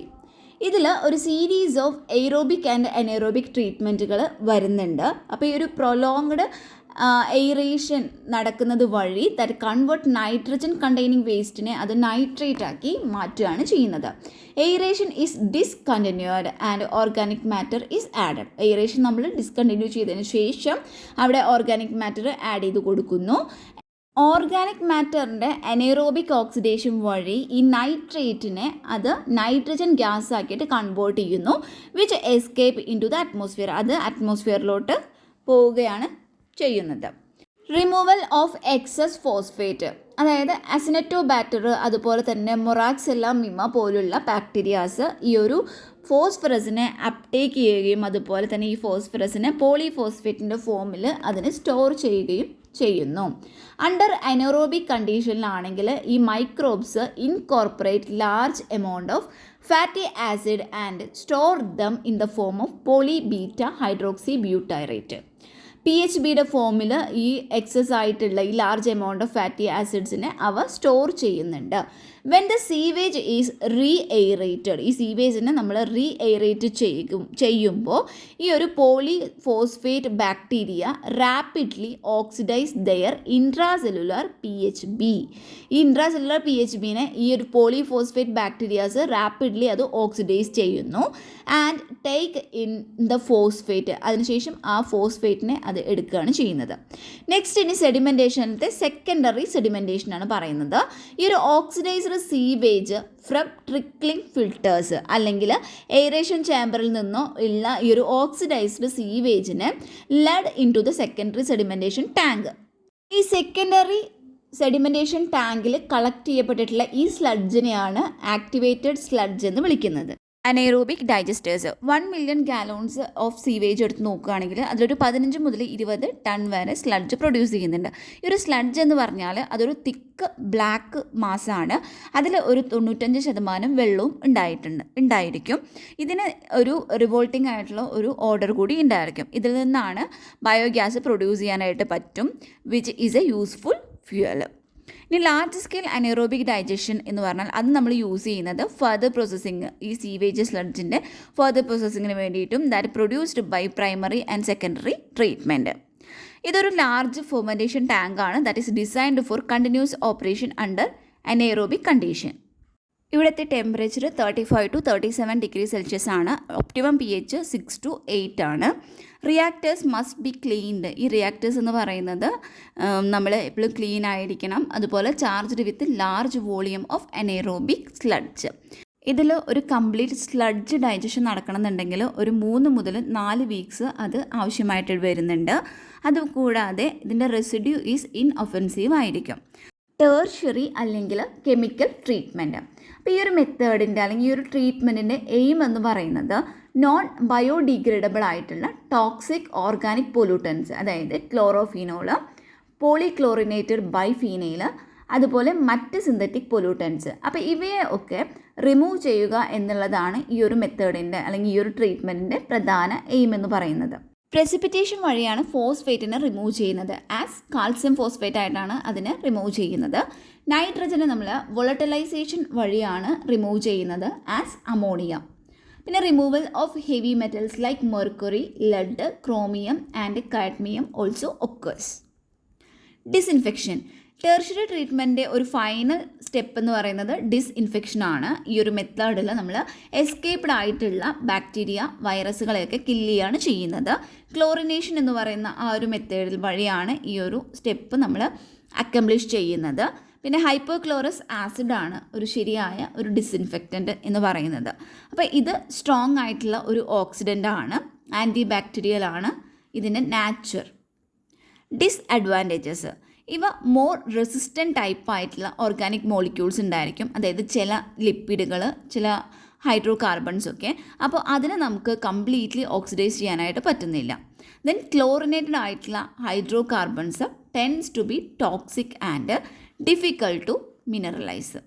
ഇതിൽ ഒരു series of aerobic and anaerobic ട്രീറ്റ്മെൻറ്റുകൾ വരുന്നുണ്ട്. അപ്പോൾ ഈ ഒരു പ്രൊലോങ്ഡ് എയറേഷൻ നടക്കുന്നത് വഴി ദാറ്റ് കൺവേർട്ട് നൈട്രജൻ കണ്ടെയ്നിങ് വേസ്റ്റിനെ അത് നൈട്രേറ്റ് ആക്കി മാറ്റുകയാണ് ചെയ്യുന്നത്. Aeration is discontinued and organic matter is added. Aeration നമ്മൾ ഡിസ്കണ്ടിന്യൂ ചെയ്തതിന് ശേഷം അവിടെ ഓർഗാനിക് മാറ്റർ ആഡ് ചെയ്ത് കൊടുക്കുന്നു. ഓർഗാനിക് മാറ്ററിൻ്റെ അനേറോബിക് ഓക്സിഡേഷൻ വഴി ഈ നൈട്രേറ്റിനെ അത് നൈട്രജൻ ഗ്യാസ് ആക്കിയിട്ട് കൺവേർട്ട് ചെയ്യുന്നു, which escape into the atmosphere. അത് അറ്റ്മോസ്ഫിയറിലോട്ട് പോവുകയാണ് ചെയ്യുന്നത്. റിമൂവൽ ഓഫ് എക്സസ് ഫോസ്ഫേറ്റ്, അതായത് അസിനറ്റോബാക്ടർ, അതുപോലെ തന്നെ മൊറാക്സെല്ല മിമ പോലുള്ള ബാക്ടീരിയാസ് ഈ ഒരു ഫോസ്ഫറസിനെ അപ്ടേക്ക് ചെയ്യുകയും അതുപോലെ തന്നെ ഈ ഫോസ്ഫറസിനെ പോളിഫോസ്ഫേറ്റിൻ്റെ ഫോമിൽ അതിനെ സ്റ്റോർ ചെയ്യുകയും ചെയ്യുന്നു. അണ്ടർ അനോറോബിക് കണ്ടീഷനിലാണെങ്കിൽ ഈ microbes incorporate large amount of fatty acid and store them in the form of poly beta hydroxy butyrate. PHBയുടെ ഫോമിൽ ഈ എക്സസ് ആയിട്ടുള്ള ഈ ലാർജ് എമൗണ്ട് ഓഫ് ഫാറ്റി ആസിഡ്സിനെ അവ സ്റ്റോർ ചെയ്യുന്നുണ്ട്. When the sewage is reaerated, ഈ സീവേജിനെ നമ്മൾ റീഎയറേറ്റ് ചെയ്യുമ്പോൾ ഈ ഒരു polyphosphate bacteria rapidly oxidise their intracellular PHB. ഈ ഇൻട്രാസെല്ലുലാർ PHBനെ ഈ ഒരു പോളിഫോസ്ഫേറ്റ് ബാക്ടീരിയാസ് റാപ്പിഡ്ലി അത് ഓക്സിഡൈസ് ചെയ്യുന്നു and take in the phosphate. അതിനുശേഷം ആ ഫോസ്ഫേറ്റിനെ അത് എടുക്കുകയാണ് ചെയ്യുന്നത്. നെക്സ്റ്റ് ഇനി സെഡിമെൻറ്റേഷനത്തെ സെക്കൻഡറി സെഡിമെൻറ്റേഷനാണ് പറയുന്നത്. ഈ ഒരു oxidised oxidised sewage from trickling filters അല്ലെങ്കിൽ എയറേഷൻ ചാമ്പറിൽ നിന്നോ ഉള്ള ഈ ഒരു ഓക്സിഡൈസ്ഡ് സീവേജിനെ led into the secondary sedimentation tank. ഈ സെക്കൻഡറി സെഡിമെൻറ്റേഷൻ ടാങ്കിൽ കളക്ട് ചെയ്യപ്പെട്ടിട്ടുള്ള ഈ സ്ലഡ്ജിനെയാണ് ആക്ടിവേറ്റഡ് സ്ലഡ്ജ് എന്ന് വിളിക്കുന്നത്. Anaerobic digesters 1 million gallons of sewage എടുത്ത് നോക്കുകയാണെങ്കിൽ അതിലൊരു 15 മുതൽ 20 ടൺ വരെ സ്ലഡ്ജ് പ്രൊഡ്യൂസ് ചെയ്യുന്നുണ്ട്. ഈ ഒരു സ്ലഡ്ജ് എന്ന് പറഞ്ഞാൽ അതൊരു തിക്ക് ബ്ലാക്ക് മാസാണ്. അതിൽ ഒരു 95% വെള്ളവും ഉണ്ടായിരിക്കും. ഇതിന് ഒരു റിവോൾട്ടിംഗ് ആയിട്ടുള്ള ഒരു ഓർഡർ കൂടി ഉണ്ടായിരിക്കും. ഇതിൽ നിന്നാണ് ബയോഗ്യാസ് പ്രൊഡ്യൂസ് ചെയ്യാനായിട്ട് പറ്റും, which is a useful fuel. ഇനി ലാർജ് സ്കെയിൽ അനൈറോബിക് ഡൈജഷൻ എന്ന് പറഞ്ഞാൽ അത് നമ്മൾ യൂസ് ചെയ്യുന്നത് ഫർദർ പ്രോസസ്സിങ്, ഈ സീവേജ് സ്ലഡ്ജിൻ്റെ ഫർദർ പ്രോസസ്സിങ്ങിന് വേണ്ടിയിട്ടും that produced by primary and secondary treatment. ഇതൊരു ലാർജ് ഫെർമെൻറ്റേഷൻ ടാങ്കാണ് that is designed for continuous operation under anaerobic condition. ഇവിടുത്തെ ടെമ്പറേച്ചർ 35 to 37 ഡിഗ്രി സെൽഷ്യസ് ആണ്. ഒപ്റ്റിമം pH 6 to 8 ആണ്. Reactors must be cleaned. ഈ reactors എന്ന് പറയുന്നത് നമ്മൾ എപ്പോഴും ക്ലീൻ ആയിരിക്കണം. അതുപോലെ charged with large volume of anaerobic sludge. ഇതിൽ ഒരു കംപ്ലീറ്റ് സ്ലഡ്ജ് ഡൈജഷൻ നടക്കണമെന്നുണ്ടെങ്കിൽ ഒരു 3 മുതൽ 4 വീക്സ് അത് ആവശ്യമായിട്ട് വരുന്നുണ്ട്. അതുകൂടാതെ ഇതിൻ്റെ റെസിഡ്യൂ ഈസ് ഇൻഒഫൻസീവ് ആയിരിക്കും. ടേർഷ്യറി അല്ലെങ്കിൽ കെമിക്കൽ ട്രീറ്റ്മെൻറ്റ്. അപ്പോൾ ഈ ഒരു മെത്തേഡിൻ്റെ അല്ലെങ്കിൽ ഈ ഒരു ട്രീറ്റ്മെൻറ്റിൻ്റെ എയിം എന്ന് പറയുന്നത് നോൺ ബയോഡിഗ്രേഡബിൾ ആയിട്ടുള്ള ടോക്സിക് ഓർഗാനിക് പൊല്യൂട്ടൻസ്, അതായത് ക്ലോറോഫിനോള്, പോളിക്ലോറിനേറ്റഡ് ബൈഫീനൈൽ, അതുപോലെ മറ്റ് സിന്തറ്റിക് പൊല്യൂട്ടൻസ്. അപ്പോൾ ഇവയെ ഒക്കെ റിമൂവ് ചെയ്യുക എന്നുള്ളതാണ് ഈ ഒരു മെത്തേഡിൻ്റെ അല്ലെങ്കിൽ ഈ ഒരു ട്രീറ്റ്മെൻറ്റിൻ്റെ പ്രധാന എയിം എന്ന് പറയുന്നത്. പ്രസിപ്പിറ്റേഷൻ വഴിയാണ് ഫോസ്ഫേറ്റിനെ റിമൂവ് ചെയ്യുന്നത്. ആസ് കാൽസ്യം ഫോസ്ഫേറ്റ് ആയിട്ടാണ് അതിനെ റിമൂവ് ചെയ്യുന്നത്. നൈട്രജനെ നമ്മൾ വോളറ്റലൈസേഷൻ വഴിയാണ് റിമൂവ് ചെയ്യുന്നത് ആസ് അമോണിയ. പിന്നെ removal of heavy metals like mercury, lead, chromium and cadmium also occurs. Disinfection. Tertiary ട്രീറ്റ്മെൻറ്റിൻ്റെ ഒരു ഫൈനൽ സ്റ്റെപ്പ് എന്ന് പറയുന്നത് ഡിസ്ഇൻഫെക്ഷൻ ആണ്. ഈ ഒരു മെത്തേഡിൽ നമ്മൾ എസ്കേപ്ഡ് ആയിട്ടുള്ള ബാക്ടീരിയ, വൈറസുകളെയൊക്കെ കില്ലിയാണ് ചെയ്യുന്നത്. ക്ലോറിനേഷൻ എന്ന് പറയുന്ന ആ ഒരു മെത്തേഡിൽ വഴിയാണ് ഈ ഒരു സ്റ്റെപ്പ് നമ്മൾ അക്കംപ്ലിഷ് ചെയ്യുന്നത്. പിന്നെ ഹൈപ്പോക്ലോറസ് ആസിഡാണ് ഒരു ശരിയായ ഒരു ഡിസ്ഇൻഫെക്റ്റൻ്റ് എന്ന് പറയുന്നത്. അപ്പോൾ ഇത് സ്ട്രോങ് ആയിട്ടുള്ള ഒരു ഓക്സിഡൻ്റ് ആണ്, ആൻറ്റി ബാക്ടീരിയൽ ആണ്. ഇതിൻ്റെ നാച്ചർ. ഡിസ്അഡ്വാൻറ്റേജസ്. ഇവ മോർ റെസിസ്റ്റൻറ്റ് ടൈപ്പ് ആയിട്ടുള്ള ഓർഗാനിക് മോളിക്യൂൾസ് ഉണ്ടായിരിക്കും, അതായത് ചില ലിപ്പിഡുകൾ, ചില ഹൈഡ്രോ കാർബൺസൊക്കെ. അപ്പോൾ അതിനെ നമുക്ക് കംപ്ലീറ്റ്ലി ഓക്സിഡൈസ് ചെയ്യാനായിട്ട് പറ്റുന്നില്ല. ദെൻ ക്ലോറിനേറ്റഡ് ആയിട്ടുള്ള hydrocarbons tends to be toxic and difficult to മിനറലൈസ്.